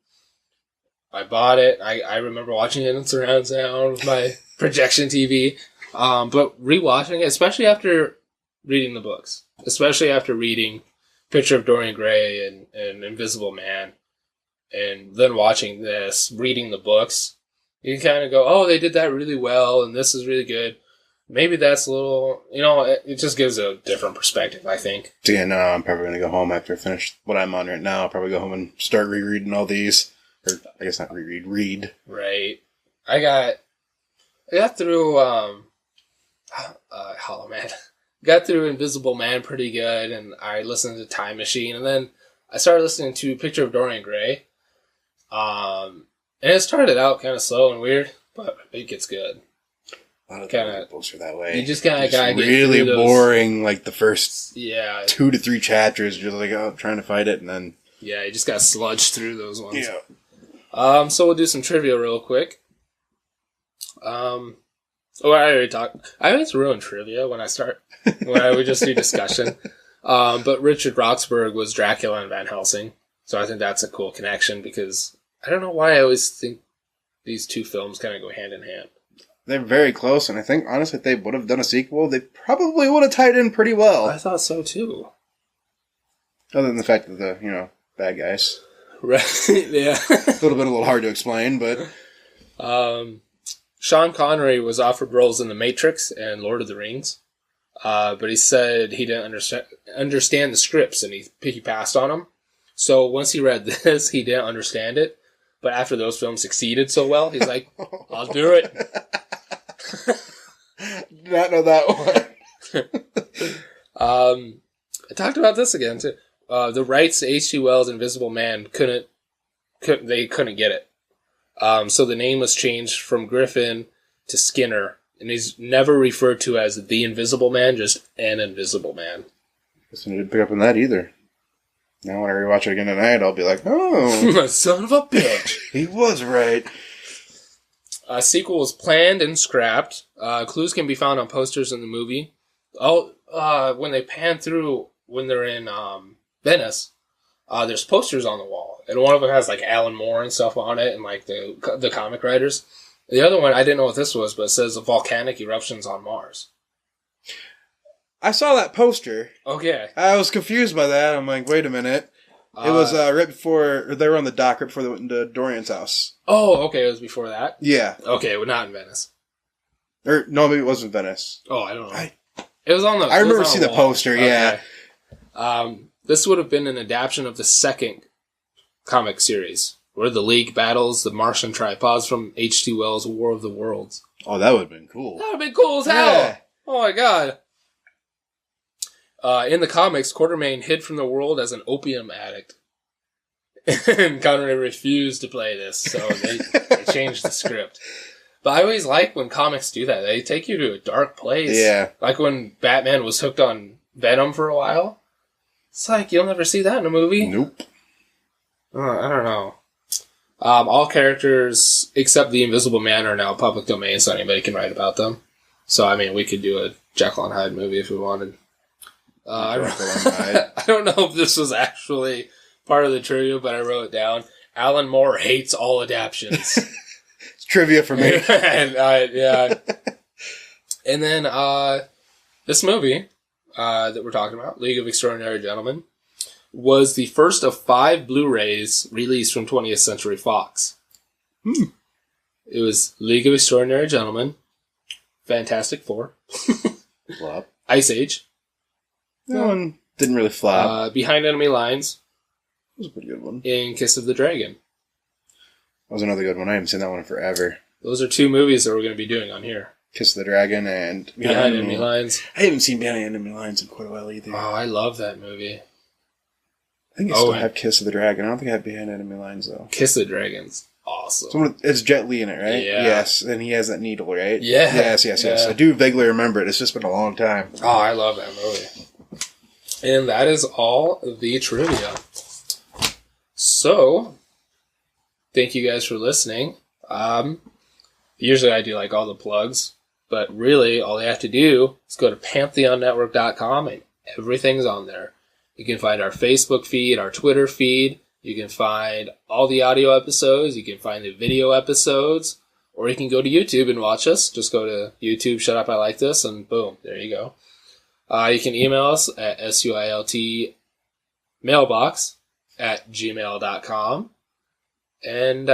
Speaker 1: I bought it. I remember watching it in surround sound with my projection TV. But rewatching it, especially after reading the books, especially after reading Picture of Dorian Gray and Invisible Man, and then watching this, reading the books, you kind of go, oh, they did that really well, and this is really good. Maybe that's a little, it just gives a different perspective, I think.
Speaker 2: Yeah, no, I'm probably going to go home after I finish what I'm on right now. I'll probably go home and start rereading all these. Or, I guess not read.
Speaker 1: Right. I got through, Hollow Man. Got through Invisible Man pretty good, and I listened to Time Machine, and then I started listening to Picture of Dorian Gray. And it started out kind of slow and weird, but it gets good.
Speaker 2: A lot of books are that way.
Speaker 1: You just kind of gotta get
Speaker 2: really boring, like the first
Speaker 1: 2
Speaker 2: to 3 chapters. You're like, oh, trying to fight it, and then
Speaker 1: you just gotta sludge through those ones. Yeah. So we'll do some trivia real quick. I already talked. I always ruin trivia when I start. When we just do discussion. But Richard Roxburgh was Dracula in Van Helsing, so I think that's a cool connection because I don't know why I always think these two films kind of go hand in hand.
Speaker 2: They're very close, and I think, honestly, if they would have done a sequel, they probably would have tied in pretty well.
Speaker 1: I thought so, too.
Speaker 2: Other than the fact that the, bad guys.
Speaker 1: Right, yeah.
Speaker 2: a little hard to explain, but...
Speaker 1: Sean Connery was offered roles in The Matrix and Lord of the Rings, but he said he didn't understand the scripts, and he passed on them. So once he read this, he didn't understand it. But after those films succeeded so well, he's like, I'll do it.
Speaker 2: Did not know that one.
Speaker 1: I talked about this again, too. The rights to H.G. Wells' Invisible Man couldn't get it. So the name was changed from Griffin to Skinner, and he's never referred to as the Invisible Man, just an Invisible Man.
Speaker 2: Guess I didn't pick up on that either. Now when I rewatch it again tonight, I'll be like, oh.
Speaker 1: Son of a bitch.
Speaker 2: He was right.
Speaker 1: A sequel was planned and scrapped. Clues can be found on posters in the movie. When they pan through, when they're in Venice, there's posters on the wall. And one of them has like Alan Moore and stuff on it, and like the comic writers. The other one, I didn't know what this was, but it says volcanic eruptions on Mars.
Speaker 2: I saw that poster.
Speaker 1: Okay.
Speaker 2: I was confused by that. I'm like, wait a minute. It was right before, they were on the dock right before they went into Dorian's house.
Speaker 1: Oh, okay. It was before that?
Speaker 2: Yeah.
Speaker 1: Okay, well, not in Venice.
Speaker 2: Or, no, maybe it wasn't Venice.
Speaker 1: Oh, I don't know. It was on the...
Speaker 2: I remember seeing the poster, yeah.
Speaker 1: This would have been an adaptation of the second comic series, where the League battles the Martian tripods from H.G. Wells' War of the Worlds.
Speaker 2: Oh, that would have been cool.
Speaker 1: That would have been cool as hell!
Speaker 2: Yeah.
Speaker 1: Oh my god. In the comics, Quatermain hid from the world as an opium addict. And Connery refused to play this, so they changed the script. But I always like when comics do that. They take you to a dark place.
Speaker 2: Yeah.
Speaker 1: Like when Batman was hooked on Venom for a while. It's like, you'll never see that in a movie.
Speaker 2: Nope.
Speaker 1: I don't know. All characters except the Invisible Man are now public domain, so anybody can write about them. So, I mean, we could do a Jekyll and Hyde movie if we wanted. I don't know if this was actually part of the trivia, but I wrote it down. Alan Moore hates all adaptions.
Speaker 2: It's trivia for me.
Speaker 1: Yeah. And then this movie that we're talking about, League of Extraordinary Gentlemen, was the first of 5 Blu-rays released from 20th Century Fox. It was League of Extraordinary Gentlemen, Fantastic Four,
Speaker 2: Flop.
Speaker 1: Ice Age.
Speaker 2: That one didn't really flop.
Speaker 1: Behind Enemy Lines.
Speaker 2: That was a pretty good one.
Speaker 1: And Kiss of the Dragon.
Speaker 2: That was another good one. I haven't seen that one in forever.
Speaker 1: Those are 2 movies that we're going to be doing on here.
Speaker 2: Kiss of the Dragon and
Speaker 1: Behind Enemy Lines.
Speaker 2: I haven't seen Behind Enemy Lines in quite a while either.
Speaker 1: Oh, I love that movie.
Speaker 2: I think I still have Kiss of the Dragon. I don't think I have Behind Enemy Lines, though.
Speaker 1: Kiss of the Dragon's awesome.
Speaker 2: It's Jet Li in it, right?
Speaker 1: Yeah.
Speaker 2: Yes, and he has that needle, right?
Speaker 1: Yeah.
Speaker 2: Yes. I do vaguely remember it. It's just been a long time.
Speaker 1: Oh, I love that movie. And that is all the trivia. So, thank you guys for listening. Usually I do like all the plugs, but really all you have to do is go to pantheonnetwork.com and everything's on there. You can find our Facebook feed, our Twitter feed. You can find all the audio episodes. You can find the video episodes. Or you can go to YouTube and watch us. Just go to YouTube, Shut Up, I Like This, and boom, there you go. You can email us at suiltmailbox@gmail.com. And,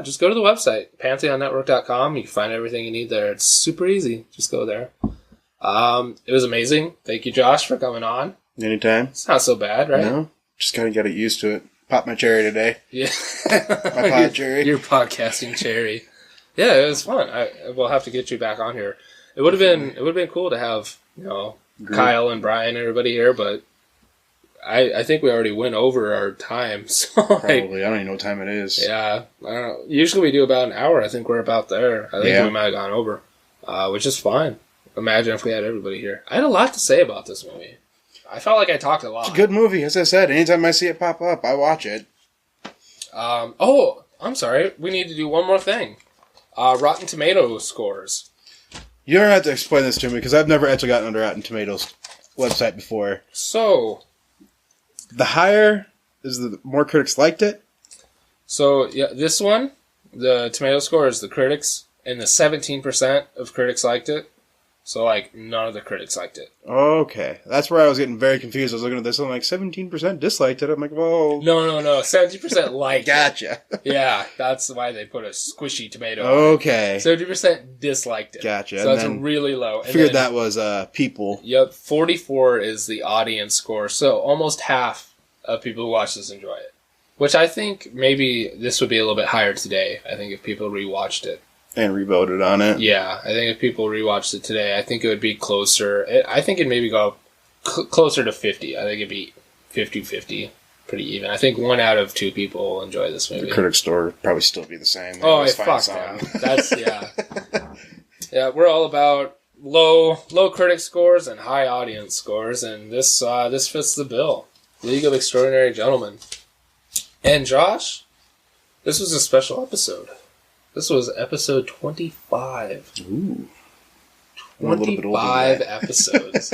Speaker 1: just go to the website, pantheonnetwork.com. You can find everything you need there. It's super easy. Just go there. It was amazing. Thank you, Josh, for coming on.
Speaker 2: Anytime.
Speaker 1: It's not so bad, right?
Speaker 2: No. Just kind of got used to it. Popped my cherry today.
Speaker 1: Yeah.
Speaker 2: My pod cherry.
Speaker 1: Your podcasting cherry. Yeah, it was fun. We'll have to get you back on here. It would have been cool to have, Kyle and Brian and everybody here, but I think we already went over our time. So
Speaker 2: Probably. I don't even know what time it is.
Speaker 1: Yeah. I don't know. Usually we do about an hour. I think we're about there. I think we might have gone over, which is fine. Imagine if we had everybody here. I had a lot to say about this movie. I felt like I talked a lot.
Speaker 2: It's a good movie. As I said, anytime I see it pop up, I watch it.
Speaker 1: I'm sorry. We need to do one more thing. Rotten Tomatoes scores.
Speaker 2: You don't have to explain this to me, because I've never actually gotten under Rotten Tomatoes website before.
Speaker 1: So,
Speaker 2: the higher is the more critics liked it?
Speaker 1: So, yeah, this one, the tomato score is the critics, and the 17% of critics liked it. So, like, none of the critics liked it.
Speaker 2: Okay. That's where I was getting very confused. I was looking at this, and I'm like, 17% disliked it. I'm like, whoa.
Speaker 1: No. 70% liked
Speaker 2: Gotcha.
Speaker 1: it. Yeah, that's why they put a squishy tomato on
Speaker 2: Okay.
Speaker 1: it. 70% disliked it.
Speaker 2: Gotcha.
Speaker 1: So that's really low.
Speaker 2: I figured that was people.
Speaker 1: Yep, 44 is the audience score. So almost half of people who watch this enjoy it. Which I think maybe this would be a little bit higher today. I think if people rewatched it.
Speaker 2: And revoted on it.
Speaker 1: Yeah, I think if people rewatched it today, I think it would be closer. I think it'd maybe go closer to 50. I think it'd be 50-50. Pretty even. I think 1 out of 2 people will enjoy this movie.
Speaker 2: The critic score would probably still be the same.
Speaker 1: Oh, fuck that. That's, yeah. Yeah, we're all about low critic scores and high audience scores, and this fits the bill. League of Extraordinary Gentlemen. And Josh, this was a special episode. This was episode 25.
Speaker 2: Ooh.
Speaker 1: 25 episodes.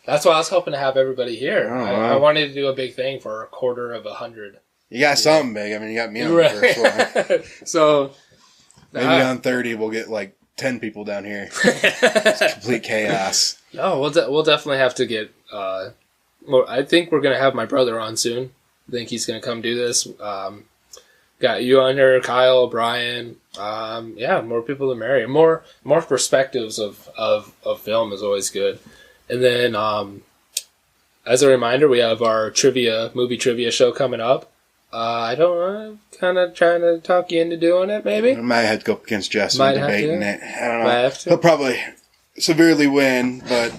Speaker 1: That's why I was hoping to have everybody here. I wanted to do a big thing for 1/4.
Speaker 2: You got something big. I mean, you got me on the first one.
Speaker 1: So
Speaker 2: maybe on 30 we'll get like 10 people down here. It's complete chaos.
Speaker 1: No, we'll definitely have to get. I think we're gonna have my brother on soon. I think he's gonna come do this. Got you on here, Kyle, Brian. Yeah, more people to marry. More perspectives of film is always good. And then, as a reminder, we have our movie trivia show coming up. I don't know, kind of trying to talk you into doing it, maybe?
Speaker 2: I might have to go up against Jess and debating it. I don't know.
Speaker 1: Might have to.
Speaker 2: He'll probably severely win, but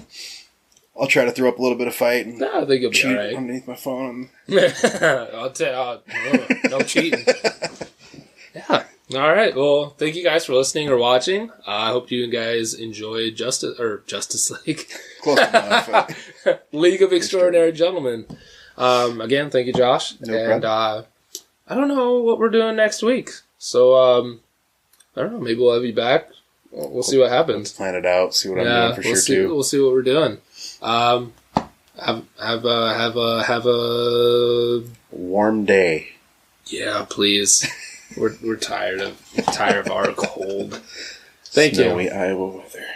Speaker 2: I'll try to throw up a little bit of fight and
Speaker 1: I think you'll be
Speaker 2: cheat
Speaker 1: all right.
Speaker 2: underneath my phone.
Speaker 1: I'll tell no cheating. Yeah. All right. Well, thank you guys for listening or watching. I hope you guys enjoyed Justice League.
Speaker 2: Close enough.
Speaker 1: League of Extraordinary Gentlemen. Again, thank you, Josh.
Speaker 2: No problem.
Speaker 1: I don't know what we're doing next week. So, I don't know. Maybe we'll have you back. We'll see what happens.
Speaker 2: Let's plan it out. See what I'm doing for sure, too.
Speaker 1: We'll see what we're doing. Have a
Speaker 2: warm day.
Speaker 1: Yeah, please. We're tired of our cold. Thank you.
Speaker 2: Snowy Iowa weather.